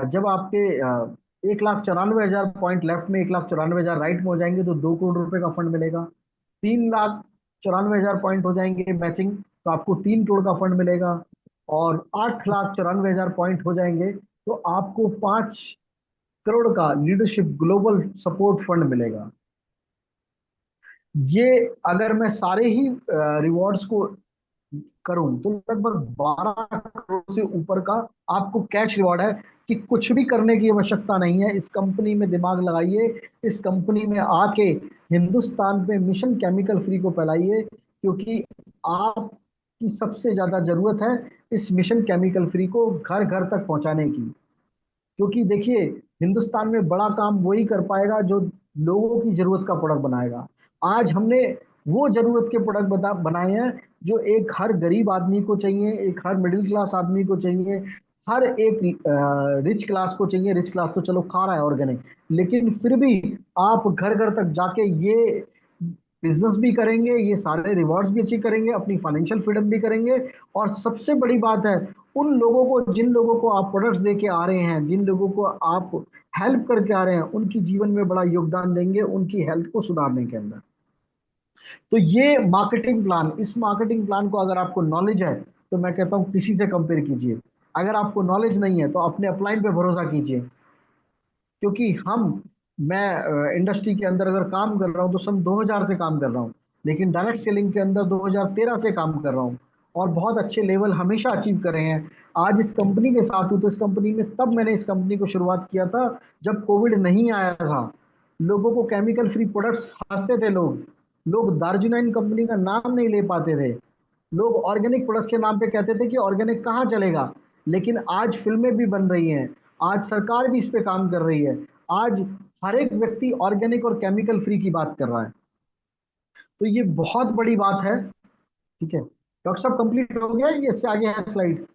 जब आपके 1,94,000 पॉइंट लेफ्ट में, 1,94,000 राइट में हो जाएंगे तो 2 करोड़ रुपए का फंड मिलेगा। 3,94,000 पॉइंट हो जाएंगे मैचिंग तो आपको 3 करोड़ का फंड मिलेगा। और 8,94,000 पॉइंट हो जाएंगे तो आपको 5 करोड़ का लीडरशिप ग्लोबल सपोर्ट फंड मिलेगा। ये अगर मैं सारे ही रिवॉर्ड्स को करूं तो लगभग 12 करोड़ से ऊपर का आपको कैश रिवॉर्ड है कि कुछ भी करने की आवश्यकता नहीं है। इस कंपनी में दिमाग लगाइए, इस कंपनी में आके हिंदुस्तान पे मिशन केमिकल फ्री को फैलाइए, क्योंकि आपकी सबसे ज्यादा जरूरत है इस मिशन केमिकल फ्री को घर घर तक पहुंचाने की। क्योंकि देखिए, हिंदुस्तान में बड़ा काम वही कर पाएगा जो लोगों की जरूरत का प्रोडक्ट बनाएगा। आज हमने वो जरूरत के प्रोडक्ट बनाए हैं जो एक हर गरीब आदमी को चाहिए, एक हर मिडिल क्लास आदमी को चाहिए, हर एक रिच क्लास को चाहिए। रिच क्लास तो चलो खा रहा है ऑर्गेनिक, लेकिन फिर भी आप घर घर तक जाके ये बिजनेस भी करेंगे, ये सारे रिवॉर्ड्स भी अचीव करेंगे, अपनी फाइनेंशियल फ्रीडम भी करेंगे। और सबसे बड़ी बात है, उन लोगों को, जिन लोगों को आप प्रोडक्ट्स दे के आ रहे हैं, जिन लोगों को आप हेल्प करके आ रहे हैं, उनकी जीवन में बड़ा योगदान देंगे, उनकी हेल्थ को सुधारने के अंदर। तो ये मार्केटिंग प्लान, इस मार्केटिंग प्लान को अगर आपको नॉलेज है तो मैं कहता हूँ किसी से कंपेयर कीजिए। अगर आपको नॉलेज नहीं है तो अपने अपलाइन पे भरोसा कीजिए। क्योंकि मैं इंडस्ट्री के अंदर अगर काम कर रहा हूँ तो सन 2000 से काम कर रहा हूँ, लेकिन डायरेक्ट सेलिंग के अंदर 2013 से काम कर रहा हूँ और बहुत अच्छे लेवल हमेशा अचीव करे हैं। आज इस कंपनी के साथ हूँ तो इस कंपनी में, तब मैंने इस कंपनी को शुरुआत किया था जब कोविड नहीं आया था। लोगों को केमिकल फ्री प्रोडक्ट्स हंसते थे लोग, लोग दार्जिलिंग कंपनी का नाम नहीं ले पाते थे, लोग ऑर्गेनिक प्रोडक्ट के नाम पे कहते थे कि ऑर्गेनिक कहाँ चलेगा। लेकिन आज फिल्में भी बन रही हैं, आज सरकार भी इस पे काम कर रही है, आज हर एक व्यक्ति ऑर्गेनिक और केमिकल फ्री की बात कर रहा है। तो ये बहुत बड़ी बात है। ठीक है डॉक्टर साहब, कंप्लीट हो गया, ये इससे आगे है स्लाइड।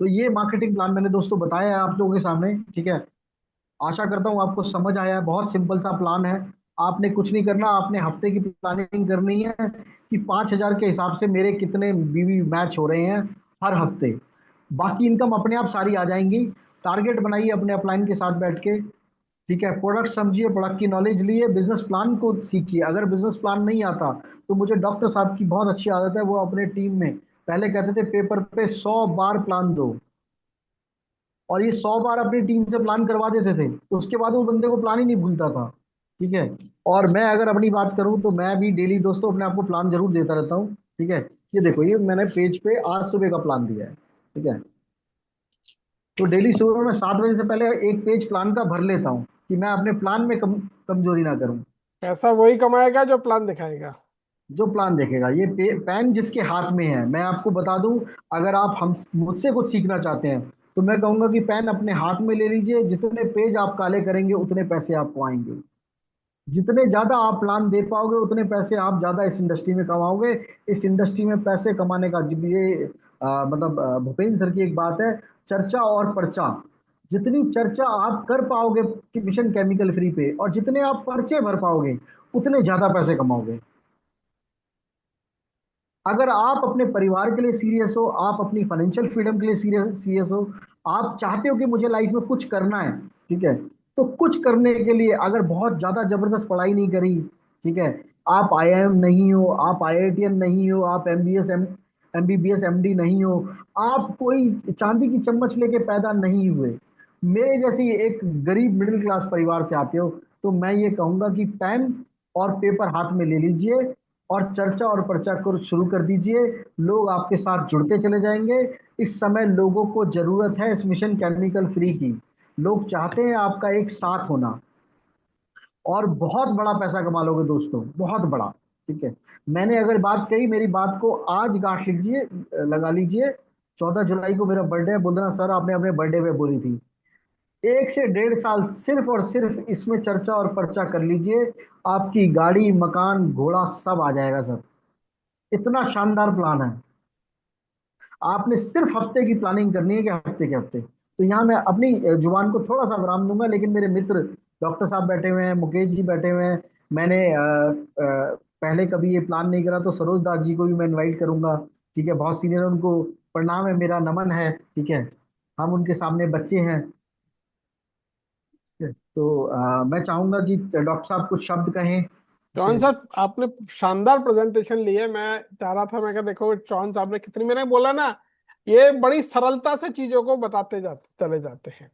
तो ये मार्केटिंग प्लान मैंने दोस्तों बताया है आप लोगों के सामने। ठीक है, आशा करता हूँ आपको समझ आया। बहुत सिंपल सा प्लान है, आपने कुछ नहीं करना, आपने हफ्ते की प्लानिंग करनी है कि 5,000 के हिसाब से मेरे कितने बीवी मैच हो रहे हैं हर हफ्ते। बाकी इनकम अपने आप सारी आ जाएंगी। टारगेट बनाइए अपने अपलाइन के साथ बैठ के। ठीक है, प्रोडक्ट समझिए, प्रोडक्ट की नॉलेज लिए, बिजनेस प्लान को सीखिए। अगर बिजनेस प्लान नहीं आता तो मुझे डॉक्टर साहब की बहुत अच्छी आदत है, वो अपने टीम में पहले कहते थे पेपर पे 100 बार प्लान दो, और ये 100 बार अपनी टीम से प्लान करवा देते थे, उसके बाद वो बंदे को प्लान ही नहीं भूलता था। ठीक है, और मैं अगर अपनी बात करूं तो मैं भी डेली दोस्तों अपने आप को प्लान जरूर देता रहता हूँ। ठीक है, ये देखो, ये मैंने पेज पे आज सुबह का प्लान दिया है। ठीक है, तो डेली सुबह में 7 बजे से पहले एक पेज प्लान का भर लेता हूँ कि मैं अपने प्लान में कमजोरी ना करूँ। पैसा वही कमाएगा जो प्लान दिखाएगा। जो प्लान देखेगा, ये पेन जिसके हाथ में है, मैं आपको बता दूं, अगर आप हम मुझसे कुछ सीखना चाहते हैं तो मैं कहूंगा कि पेन अपने हाथ में ले लीजिए। जितने पेज आप काले करेंगे उतने पैसे आपको आएंगे। जितने ज्यादा आप प्लान दे पाओगे उतने पैसे आप ज्यादा इस इंडस्ट्री में कमाओगे। इस इंडस्ट्री में पैसे कमाने का जब ये मतलब भूपेंद्र सर की एक बात है, चर्चा और पर्चा। जितनी चर्चा आप कर पाओगे कि मिशन केमिकल फ्री पे, और जितने आप पर्चे भर पाओगे उतने ज्यादा पैसे कमाओगे। अगर आप अपने परिवार के लिए सीरियस हो, आप अपनी फाइनेंशियल फ्रीडम के लिए सीरियस हो, आप चाहते हो कि मुझे लाइफ में कुछ करना है, ठीक है, तो कुछ करने के लिए अगर बहुत ज्यादा जबरदस्त पढ़ाई नहीं करी, ठीक है, आप आईआईएम नहीं हो, आप आईआईटीएन नहीं हो, आप एमबीएस एमबीबीएस एमडी नहीं हो, आप कोई चांदी की चम्मच लेके पैदा नहीं हुए, मेरे जैसी एक गरीब मिडिल क्लास परिवार से आते हो, तो मैं ये कहूंगा कि पेन और पेपर हाथ में ले लीजिए और चर्चा और पर्चा को शुरू कर दीजिए। लोग आपके साथ जुड़ते चले जाएंगे। इस समय लोगों को जरूरत है इस मिशन केमिकल फ्री की। लोग चाहते हैं आपका एक साथ होना, और बहुत बड़ा पैसा कमा लोगे दोस्तों, बहुत बड़ा। ठीक है। मैंने अगर बात कही, मेरी बात को आज गांठ लीजिए, लगा लीजिए। 14 जुलाई को मेरा बर्थडे है, बोल देना सर आपने अपने बर्थडे पे बोली थी। 1 से 1.5 साल सिर्फ और सिर्फ इसमें चर्चा और पर्चा कर लीजिए, आपकी गाड़ी मकान घोड़ा सब आ जाएगा सर। इतना शानदार प्लान है। आपने सिर्फ हफ्ते की प्लानिंग करनी है कि हफ्ते के हफ्ते। तो यहाँ मैं अपनी जुबान को थोड़ा सा विराम दूंगा, लेकिन मेरे मित्र डॉक्टर साहब बैठे हुए हैं, मुकेश जी बैठे हुए हैं। मैंने पहले कभी ये प्लान नहीं करा, तो सरोज दास जी को भी मैं इनवाइट करूंगा। ठीक है, बहुत सीनियर है, उनको प्रणाम है, मेरा नमन है। ठीक है, हम उनके सामने बच्चे हैं। तो मैं चाहूंगा कि डॉक्टर साहब कुछ शब्द कहें। ठीक चौहान है। साहब, आपने शानदार प्रेजेंटेशन ली है। मैं चाह रहा था, मैं कहा देखो चौहान साहब ने कितनी, मैंने बोला ना, ये बड़ी सरलता से चीजों को बताते जाते चले जाते हैं।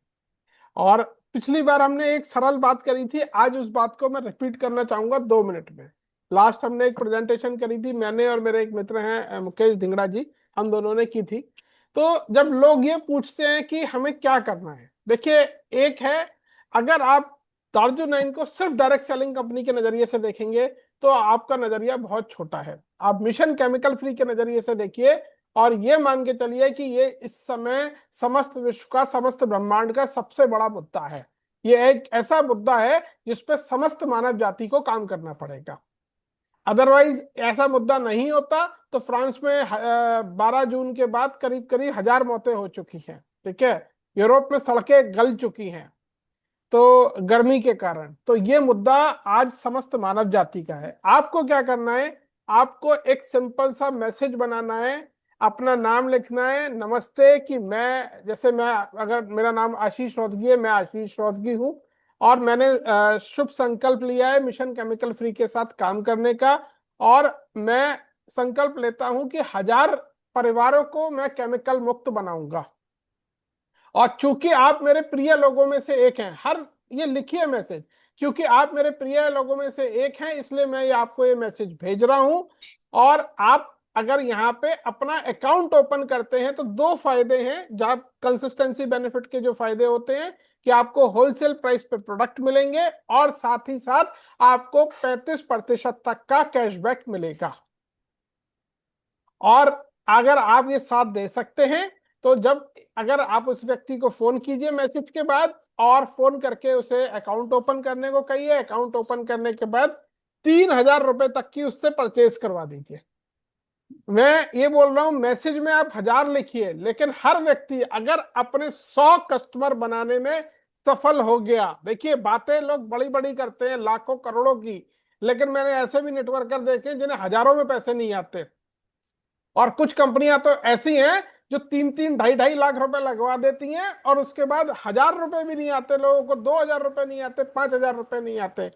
और पिछली बार हमने एक सरल बात करी थी, आज उस बात को मैं रिपीट करना चाहूंगा 2 मिनट में। लास्ट हमने एक प्रेजेंटेशन करी थी, मैंने और मेरे एक मित्र हैं मुकेश धिंगड़ा जी, हम दोनों ने की थी। तो जब लोग ये पूछते हैं कि हमें क्या करना है, देखिए, एक है, अगर आप टार्जो 9 को सिर्फ डायरेक्ट सेलिंग कंपनी के नजरिए से देखेंगे तो आपका नजरिया बहुत छोटा है। आप मिशन केमिकल फ्री के नजरिए से देखिए और ये मान के चलिए कि ये इस समय समस्त विश्व का, समस्त ब्रह्मांड का सबसे बड़ा मुद्दा है। ये एक ऐसा मुद्दा है जिसपे समस्त मानव जाति को काम करना पड़ेगा। अदरवाइज ऐसा मुद्दा नहीं होता तो फ्रांस में 12 जून के बाद करीब करीब 1000 मौतें हो चुकी हैं। ठीक है, यूरोप में सड़कें गल चुकी हैं तो गर्मी के कारण। तो ये मुद्दा आज समस्त मानव जाति का है। आपको क्या करना है, आपको एक सिंपल सा मैसेज बनाना है, अपना नाम लिखना है, नमस्ते, कि मैं, जैसे मैं, अगर मेरा नाम आशीष रौदगी है, मैं आशीष रौदगी हूं और मैंने शुभ संकल्प लिया है मिशन केमिकल फ्री के साथ काम करने का। और मैं संकल्प लेता हूं कि 1000 परिवारों को मैं केमिकल मुक्त बनाऊंगा। और चूंकि आप मेरे प्रिय लोगों में से एक हैं, हर, ये लिखिए मैसेज, क्योंकि आप मेरे प्रिय लोगों में से एक हैं इसलिए मैं ये आपको ये मैसेज भेज रहा हूं। और आप अगर यहाँ पे अपना अकाउंट ओपन करते हैं तो 2 फायदे हैं, जहां कंसिस्टेंसी बेनिफिट के जो फायदे होते हैं कि आपको होलसेल प्राइस पे प्रोडक्ट मिलेंगे और साथ ही साथ आपको 35% तक का कैशबैक मिलेगा। और अगर आप ये साथ दे सकते हैं तो जब, अगर आप उस व्यक्ति को फोन कीजिए मैसेज के बाद और फोन करके उसे अकाउंट ओपन करने को कहिए, अकाउंट ओपन करने के बाद 3000 रुपए तक की उससे परचेज करवा दीजिए। मैं ये बोल रहा हूं, मैसेज में आप 1000 लिखिए, लेकिन हर व्यक्ति अगर अपने 100 कस्टमर बनाने में सफल हो गया, देखिए बातें लोग बड़ी बड़ी करते हैं लाखों करोड़ों की, लेकिन मैंने ऐसे भी नेटवर्कर देखे जिन्हें हजारों में पैसे नहीं आते। और कुछ कंपनियां तो ऐसी हैं जो 3-3 ढाई-ढाई लाख रुपए लगवा देती हैं और उसके बाद 1000 रुपए भी नहीं आते लोगों को, 2000 रुपए नहीं आते, 5000 रुपए नहीं आते।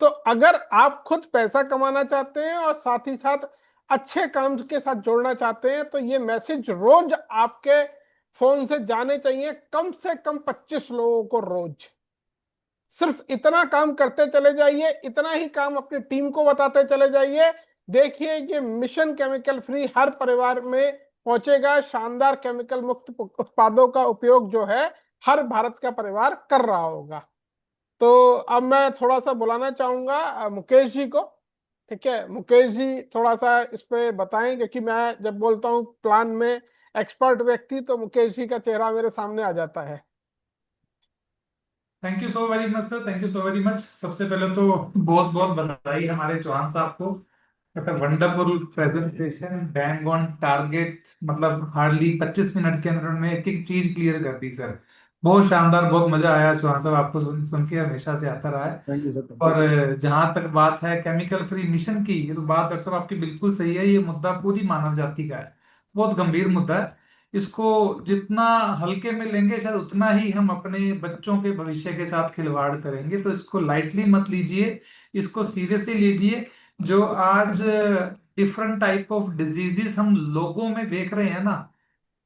तो अगर आप खुद पैसा कमाना चाहते हैं और साथ ही साथ अच्छे काम के साथ जोड़ना चाहते हैं तो ये मैसेज रोज आपके फोन से जाने चाहिए, कम से कम 25 लोगों को रोज। सिर्फ इतना काम करते चले जाइए, इतना ही काम अपनी टीम को बताते चले जाइए। देखिए कि मिशन केमिकल फ्री हर परिवार में पहुंचेगा। शानदार केमिकल मुक्त उत्पादों का उपयोग जो है हर भारत का परिवार कर रहा होगा। तो अब मैं थोड़ा सा बुलाना चाहूंगा मुकेश जी को। ठीक है, मुकेश जी थोड़ा सा इस पे बताएं, क्योंकि मैं जब बोलता हूँ प्लान में एक्सपर्ट व्यक्ति तो मुकेश जी का चेहरा मेरे सामने आ जाता है। Thank you so very much sir, thank you so very much. सबसे पहले तो बहुत बहुत बधाई हमारे चौहान साहब को। Wonderful presentation, bang on target, मतलब हार्डली 25 मिनट के अंदर में एक एक चीज क्लियर कर दी सर। बहुत शानदार, बहुत मजा आया चौहान साहब, आपको सुन के हमेशा से आता रहा है। Thank you sir. और जहां तक बात है केमिकल फ्री मिशन की, ये तो बात डॉक्टर साहब आपकी बिल्कुल सही है। ये मुद्दा पूरी मानव जाति का है, बहुत गंभीर मुद्दा है। इसको जितना हल्के में लेंगे शायद उतना ही हम अपने बच्चों के भविष्य के साथ खिलवाड़ करेंगे। तो इसको लाइटली मत लीजिए, इसको सीरियसली लीजिए। जो आज डिफरेंट टाइप ऑफ डिजीजेस हम लोगों में देख रहे हैं ना,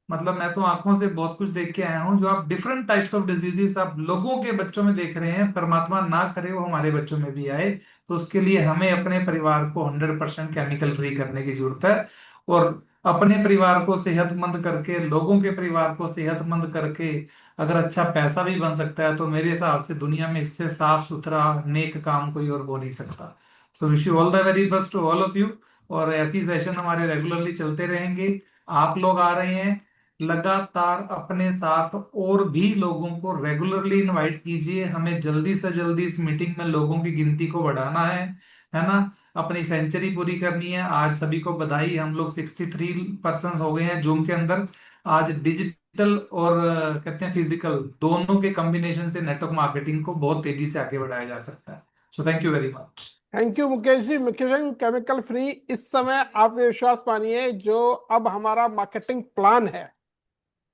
मतलब मैं तो आंखों से बहुत कुछ देख के आया हूँ। जो आप डिफरेंट टाइप्स ऑफ डिजीजेस आप लोगों के बच्चों में देख रहे हैं, परमात्मा ना करे वो हमारे बच्चों में भी आए। तो उसके लिए हमें अपने परिवार को 100% केमिकल फ्री करने की जरूरत है। और अपने परिवार को सेहतमंद करके, लोगों के परिवार को सेहतमंद करके अगर अच्छा पैसा भी बन सकता है तो मेरे हिसाब से दुनिया में इससे साफ सुथरा नेक काम कोई और हो नहीं सकता। So wish you all the very best to all of you. और ऐसी सेशन हमारे रेगुलरली चलते रहेंगे। आप लोग आ रहे हैं, लगातार अपने साथ और भी लोगों को रेगुलरली इनवाइट कीजिए। हमें जल्दी से जल्दी इस मीटिंग में लोगों की गिनती को बढ़ाना है ना। अपनी सेंचुरी पूरी करनी है। आज सभी को बधाई, हम लोग 63 पर्सन हो गए हैं जूम के अंदर। आज डिजिटल और कहते हैं फिजिकल दोनों के कॉम्बिनेशन से नेटवर्क मार्केटिंग को बहुत तेजी से आगे बढ़ाया जा सकता है। So thank you very much. Thank you Mukesh ji. Mukesh ji, chemical free इस समय आप ये विश्वास मानिए जो अब हमारा मार्केटिंग प्लान है,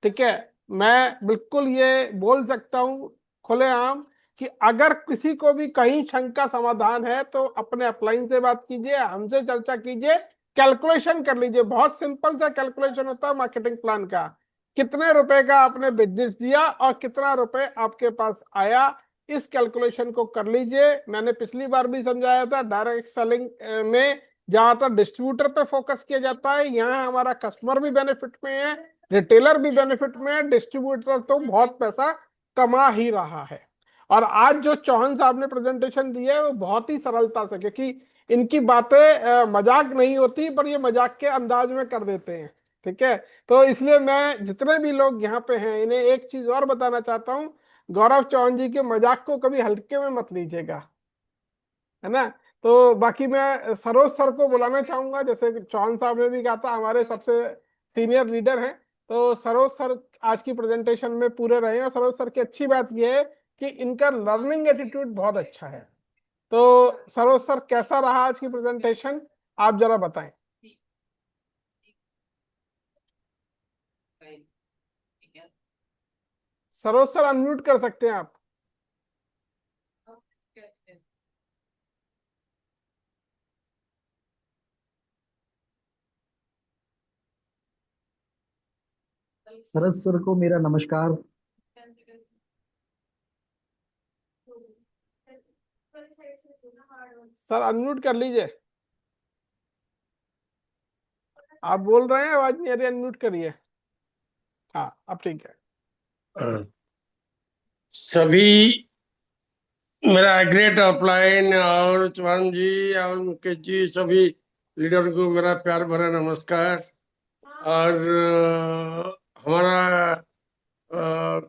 ठीक है, मैं बिल्कुल ये बोल सकता हूँ खुलेआम कि अगर किसी को भी कहीं शंका समाधान है तो अपने अपलाइन से बात कीजिए, हमसे चर्चा कीजिए, कैलकुलेशन कर लीजिए। बहुत सिंपल सा कैलकुलेशन होता है मार्केटिंग प्लान का। कितने रुपए का आपने बिजनेस दिया और कितना रुपए आपके पास आया, इस कैलकुलेशन को कर लीजिए। मैंने पिछली बार भी समझाया था, डायरेक्ट सेलिंग में जहां तक डिस्ट्रीब्यूटर पे फोकस किया जाता है, यहाँ हमारा कस्टमर भी बेनिफिट में है, रिटेलर भी बेनिफिट में है, डिस्ट्रीब्यूटर तो बहुत पैसा कमा ही रहा है। और आज जो चौहान साहब ने प्रेजेंटेशन दी है वो बहुत ही सरलता से, क्योंकि इनकी बातें मजाक नहीं होती पर ये मजाक के अंदाज में कर देते हैं, ठीक है। तो इसलिए मैं जितने भी लोग यहाँ पे हैं इन्हें एक चीज और बताना चाहता हूँ, गौरव चौहान जी के मजाक को कभी हल्के में मत लीजिएगा, है ना। तो बाकी मैं सरोज सर को बुलाना चाहूंगा, जैसे चौहान साहब ने भी कहा था हमारे सबसे सीनियर लीडर हैं। तो सरोज सर आज की प्रेजेंटेशन में पूरे रहे हैं, और सरोज सर की अच्छी बात यह है कि इनका लर्निंग एटीट्यूड बहुत अच्छा है। तो सरोज सर, कैसा रहा आज की प्रेजेंटेशन, आप जरा बताएं। सरोज सर अनम्यूट कर सकते हैं आप। सरस सर को मेरा नमस्कार। सर अनम्यूट कर लीजिए। आप बोल रहे हैं, आवाज नहीं आ रही, अनम्यूट करिए। हाँ, अब ठीक है। सभी मेरा ग्रेट अपलाइन और चौहान जी और मुकेश जी सभी लीडर को मेरा प्यार भरा नमस्कार। और हमारा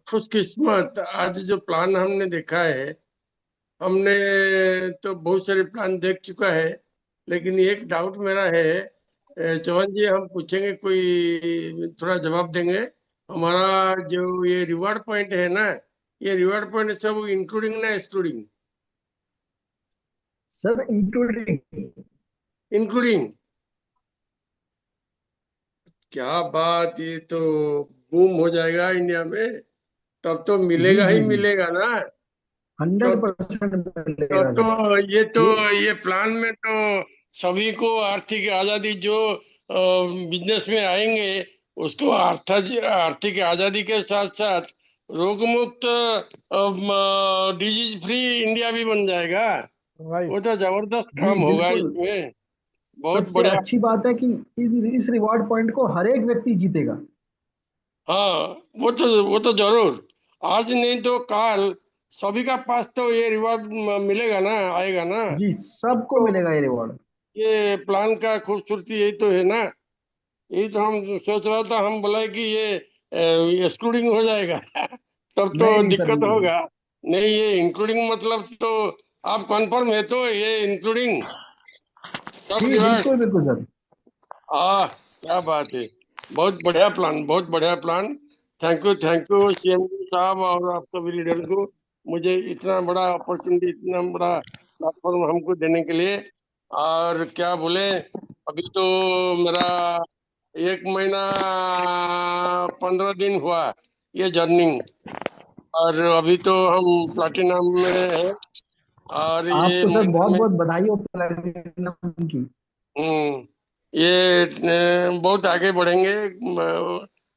खुशकिस्मत आज जो प्लान हमने देखा है, हमने तो बहुत सारे प्लान देख चुका है, लेकिन एक डाउट मेरा है। चौहान जी हम पूछेंगे, कोई थोड़ा जवाब देंगे। हमारा जो ये रिवार्ड पॉइंट है ना, ये रिवार्ड पॉइंट सब इंक्लूडिंग ना एक्सक्लूडिंग? Sir including. इंक्लूडिंग। क्या बात, ये तो बूम हो जाएगा इंडिया में। तब तो जी मिलेगा ही जी जी, मिलेगा ना। तो 100% तो, मिलेगा सर। तो ये तो ये ये प्लान में तो सभी को आर्थिक आजादी, जो बिजनेस में आएंगे उसको आर्थिक आजादी के साथ साथ रोग मुक्त डिजीज फ्री इंडिया भी बन जाएगा। वो राइट। तो जबरदस्त जी काम होगा बिल्कुल। इसमें। बहुत सबसे बढ़िया। अच्छी बात है कि इस रिवॉर्ड पॉइंट को हर एक व्यक्ति जीतेगा। हाँ, वो तो जरूर। आज नहीं तो कल सभी का पास तो ये रिवॉर्ड मिलेगा ना, आएगा ना। जी, सबको तो मिलेगा ये रिवॉर्ड। ये प्लान का खूबसूरती यही तो है ना। यही तो हम सोच रहा था, हम बोला कि ये एक्सक्लूडिंग हो जाएगा तब तो नहीं नहीं सर, दिक्कत बिल्कुल। होगा। नहीं, ये इंक्लूडिंग मतलब तो आप कन्फर्म है तो ये इंक्लूडिंग सब जी रिवार्ड। बिल्कुल बिल्कुल सर। क्या बात है। बहुत बढ़िया प्लान, बहुत बढ़िया प्लान। थैंक यू सीएम साहब और आप सभी लीडर को, मुझे इतना बड़ा अपॉर्चुनिटी, इतना बड़ा प्लेटफॉर्म हमको देने के लिए। और क्या बोले, अभी तो मेरा 1 महीना 15 दिन हुआ ये जर्नी। और अभी तो हम प्लाटिनम में है। और ये आपको सर महीने बहुत में बहुत बधाई हो प्लेटिनम की। हम्म ये बहुत आगे बढ़ेंगे।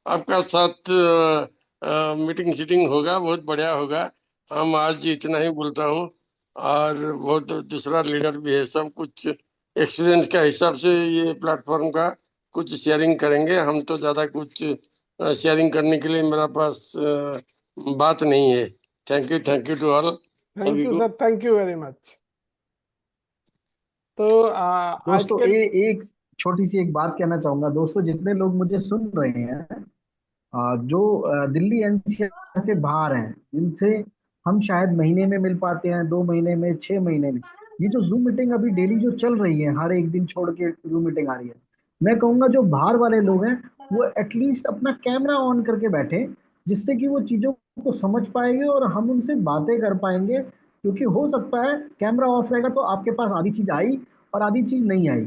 आपका साथ मीटिंग सीटिंग होगा, बहुत बढ़िया होगा। हम आज इतना ही बोलता हूँ। और बहुत दूसरा लीडर भी है, सब कुछ एक्सपीरियंस के हिसाब से ये प्लेटफॉर्म का कुछ शेयरिंग करेंगे। हम तो ज़्यादा कुछ शेयरिंग करने के लिए मेरा पास बात नहीं है। Thank you to all thank सभी यू को। Sir, thank you very much. तो आज दोस्तों के एक छोटी सी एक बात कहना चाहूंगा। दोस्तों जितने लोग मुझे सुन रहे हैं, जो दिल्ली एनसीआर से बाहर हैं, जिनसे हम शायद महीने में मिल पाते हैं, 2 महीने में, 6 महीने में, ये जो जूम मीटिंग अभी डेली जो चल रही है, हर एक दिन छोड़ के जूम मीटिंग आ रही है, मैं कहूंगा जो बाहर वाले लोग हैं वो एटलीस्ट अपना कैमरा ऑन करके बैठे, जिससे कि वो चीजों को समझ पाएंगे और हम उनसे बातें कर पाएंगे। क्योंकि हो सकता है कैमरा ऑफ रहेगा तो आपके पास आधी चीज आई और आधी चीज नहीं आई।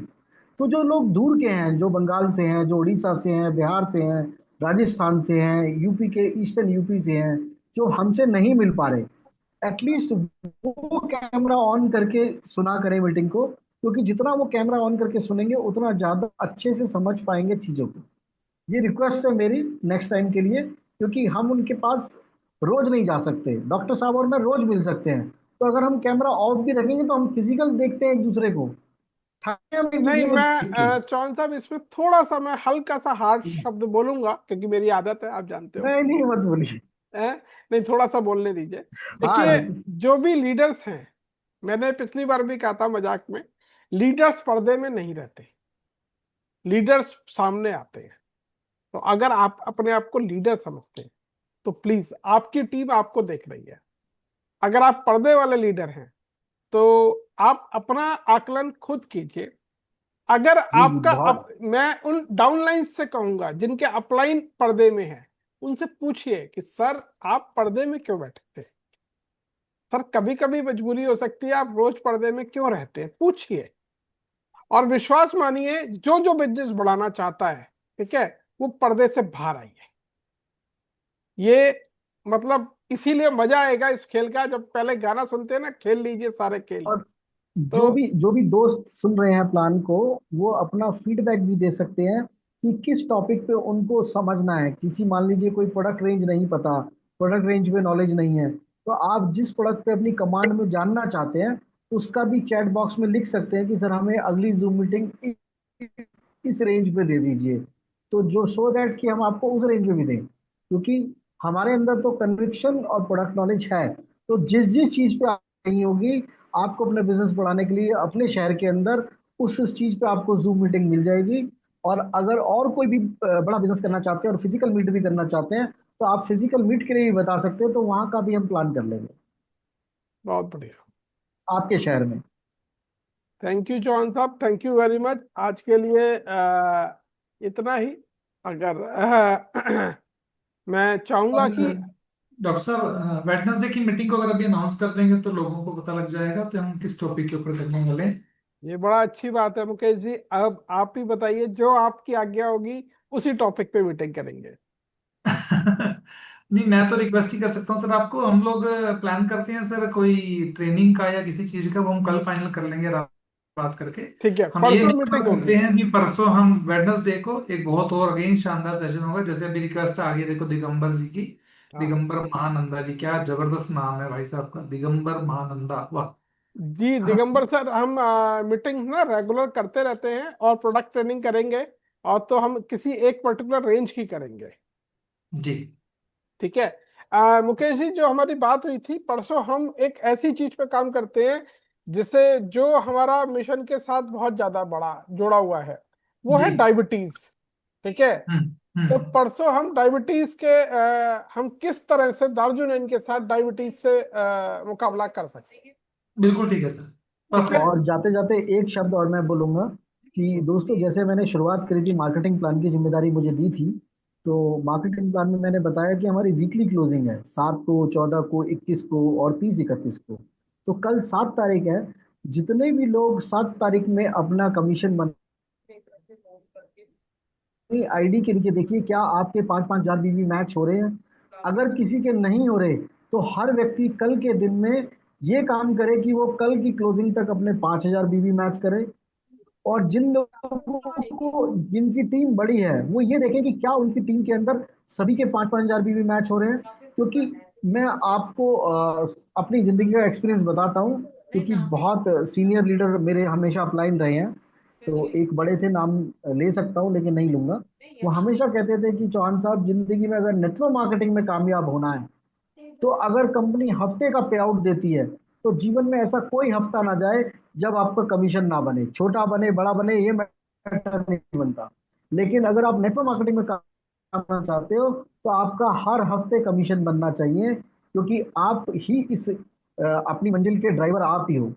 तो जो लोग दूर के हैं, जो बंगाल से हैं, जो उड़ीसा से हैं, बिहार से हैं, राजस्थान से हैं, यूपी के ईस्टर्न यूपी से हैं, जो हमसे नहीं मिल पा रहे, एटलीस्ट वो कैमरा ऑन करके सुना करें मीटिंग को। क्योंकि जितना वो कैमरा ऑन करके सुनेंगे उतना ज्यादा अच्छे से समझ पाएंगे चीजों को। ये रिक्वेस्ट है मेरी नेक्स्ट टाइम के लिए, क्योंकि हम उनके पास रोज नहीं जा सकते, डॉक्टर साहब और मैं रोज मिल सकते हैं। तो अगर हम कैमरा ऑफ भी रखेंगे तो हम फिजिकल देखते हैं एक दूसरे को, थाने हम एक नहीं, दूसरे को मैं देख के। चौहान साहब इसमें थोड़ा सा मैं हल्का सा हार्श शब्द बोलूंगा, क्योंकि मेरी आदत है, आप जानते हो। नहीं नहीं, मत बोलिए। नहीं, थोड़ा सा बोलने दीजिए। हाँ देखिए, जो भी लीडर्स हैं, मैंने पिछली बार भी कहा था मजाक में, लीडर्स पर्दे में नहीं रहते, लीडर्स सामने आते हैं। तो अगर आप अपने आप को लीडर समझते हैं तो प्लीज, आपकी टीम आपको देख रही है। अगर आप पर्दे वाले लीडर हैं तो आप अपना आकलन खुद कीजिए। अगर जी जी, आपका बहुत। मैं उन डाउनलाइन से कहूंगा जिनके अपलाइन पर्दे में है, उनसे पूछिए कि सर आप पर्दे में क्यों बैठे थे। सर कभी कभी मजबूरी हो सकती है, आप रोज पर्दे में क्यों रहते हैं, पूछिए। और विश्वास मानिए, जो जो बिजनेस बढ़ाना चाहता है, ठीक है, वो पर्दे से बाहर आइए। ये मतलब इसीलिए मजा आएगा इस खेल का, जब पहले गाना सुनते हैं ना, खेल लीजिए सारे खेल। और तो जो भी दोस्त सुन रहे हैं प्लान को, वो अपना फीडबैक भी दे सकते हैं कि किस टॉपिक पे उनको समझना है। किसी, मान लीजिए कोई प्रोडक्ट रेंज नहीं पता, प्रोडक्ट रेंज पे नॉलेज नहीं है, तो आप जिस प्रोडक्ट पे अपनी कमांड में जानना चाहते हैं, उसका भी चैट बॉक्स में लिख सकते हैं कि सर हमें अगली जूम मीटिंग इस रेंज पे दे दीजिए। तो जो सो दैट कि हम आपको उस रेंज में भी दें, क्योंकि हमारे अंदर तो कन्विक्शन और प्रोडक्ट नॉलेज है। तो जिस जिस चीज पे आप नहीं होगी, आपको अपने बिजनेस बढ़ाने के लिए अपने शहर के अंदर उस चीज पे आपको जूम मीटिंग मिल जाएगी। और अगर और कोई भी बड़ा बिजनेस करना चाहते हैं और फिजिकल मीट भी करना चाहते हैं, तो आप फिजिकल मीट के लिए भी बता सकते हैं, तो वहां का भी हम प्लान कर लेंगे बहुत बढ़िया। आपके शहर में। थैंक यू चौहान साहब, थैंक यू वेरी मच। आज के लिए इतना ही। अगर मैं चाहूंगा और कि डॉक्टर साहब, वेडनेसडे की मीटिंग को अगर अभी अनाउंस कर देंगे तो लोगों को पता लग जाएगा तो हम किस टॉपिक के ऊपर करने वाले हैं। ये बड़ा अच्छी बात है मुकेश जी। अब आप ही बताइए, जो आपकी आज्ञा होगी उसी टॉपिक पे मीटिंग करेंगे। नहीं, मैं तो रिक्वेस्ट ही कर सकता हूँ सर आपको। हम लोग प्लान करते हैं सर कोई ट्रेनिंग का या किसी चीज का, वो हम कल फाइनल कर लेंगे बात करके। ठीक है, हम ये परसों मेक मीटिंग करते होगी। हैं कि परसों हम वेडनेसडे को एक बहुत और अगेन शानदार सेशन होगा। जैसे अभी रिक्वेस्ट आ गई है, देखो दिगंबर जी की, हाँ दिगंबर महानंदा जी, क्या जबरदस्त नाम है भाई साहब का, दिगंबर महानंदा, वाह। जी है ना? दिगंबर सर, हम मीटिंग ना रेगुलर करते रहते हैं और प्रोडक्ट ट्रेनिंग करेंगे। और तो हम किसी एक पर्टिकुलर रेंज की करेंगे। जी। ठीक है। मुकेश जी, जो हमारी बात हुई थी परसों, हम एक ऐसी चीज पे काम करते हैं जिसे, जो हमारा मिशन के साथ बहुत ज्यादा बड़ा जुड़ा हुआ है, वो जी। है डायबिटीज। ठीक है। तो हम्म। परसों हम डायबिटीज के हम किस तरह से दार्जुन के साथ डायबिटीज से मुकाबला कर सकते हैं। बिल्कुल ठीक है सर, ठीक है। परफेक्ट। और जाते जाते एक शब्द और मैं बोलूंगा कि दोस्तों, जैसे मैंने शुरुआत करी थी, मार्केटिंग प्लान की जिम्मेदारी मुझे दी थी, तो मार्केटिंग प्लान में मैंने बताया कि हमारी वीकली क्लोजिंग है, 7 को, 14 को, 21 को और 30, 31 को। तो कल 7 तारीख है। जितने भी लोग 7 तारीख में अपना कमीशन बन, आईडी के नीचे देखिए क्या आपके 5-5 हजार बीवी मैच हो रहे हैं। अगर किसी के नहीं हो रहे, तो हर व्यक्ति कल के दिन में ये काम करे कि वो कल की क्लोजिंग तक अपने 5 हजार बीवी मैच करे। और जिन लोगों को, जिनकी टीम बड़ी है, वो ये देखें कि क्या उनकी टीम के अंदर सभी के 5-5 हजार बीवी मैच हो रहे हैं। क्योंकि मैं आपको अपनी जिंदगी का एक्सपीरियंस बताता हूँ, क्योंकि बहुत सीनियर लीडर मेरे हमेशा अपलाइन रहे हैं। तो एक बड़े थे, नाम ले सकता हूँ लेकिन नहीं लूंगा। वो हमेशा कहते थे कि चौहान साहब, जिंदगी में अगर नेटवर्क मार्केटिंग में कामयाब होना है, तो अगर कंपनी हफ्ते का पे आउट देती है, तो जीवन में ऐसा कोई हफ्ता ना जाए जब आपका कमीशन ना बने, छोटा बने बड़ा बने ये मैटर नहीं बनता। लेकिन अगर आप नेटवर्क मार्केटिंग में करना चाहते हो तो आपका हर हफ्ते कमीशन बनना चाहिए, क्योंकि आप ही इस अपनी मंजिल के ड्राइवर आप ही हो।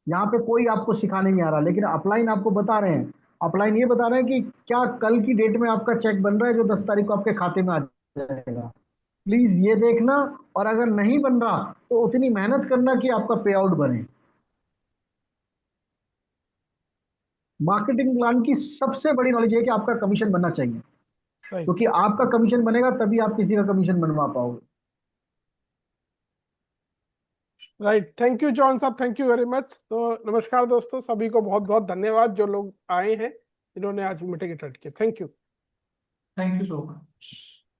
यहाँ पे कोई आपको सिखाने नहीं आ रहा, लेकिन अपलाइन आपको बता रहे हैं। अपलाइन ये बता रहे हैं कि क्या कल की डेट में आपका चेक बन रहा है जो 10 तारीख को आपके खाते में आ जाएगा। प्लीज ये देखना, और अगर नहीं बन रहा तो उतनी मेहनत करना कि आपका पे आउट बने। मार्केटिंग प्लान की सबसे बड़ी नॉलेज है कि आपका कमीशन बनना चाहिए, राइट क्योंकि आपका कमीशन बनेगा तभी आप किसी का कमीशन बनवा पाओगे। राइट, थैंक यू जॉन साहब, थैंक यू वेरी मच। तो नमस्कार दोस्तों, सभी को बहुत बहुत धन्यवाद जो लोग आए हैं, इन्होंने आज मीटिंग अटेंड की। Thank you. Thank you so much.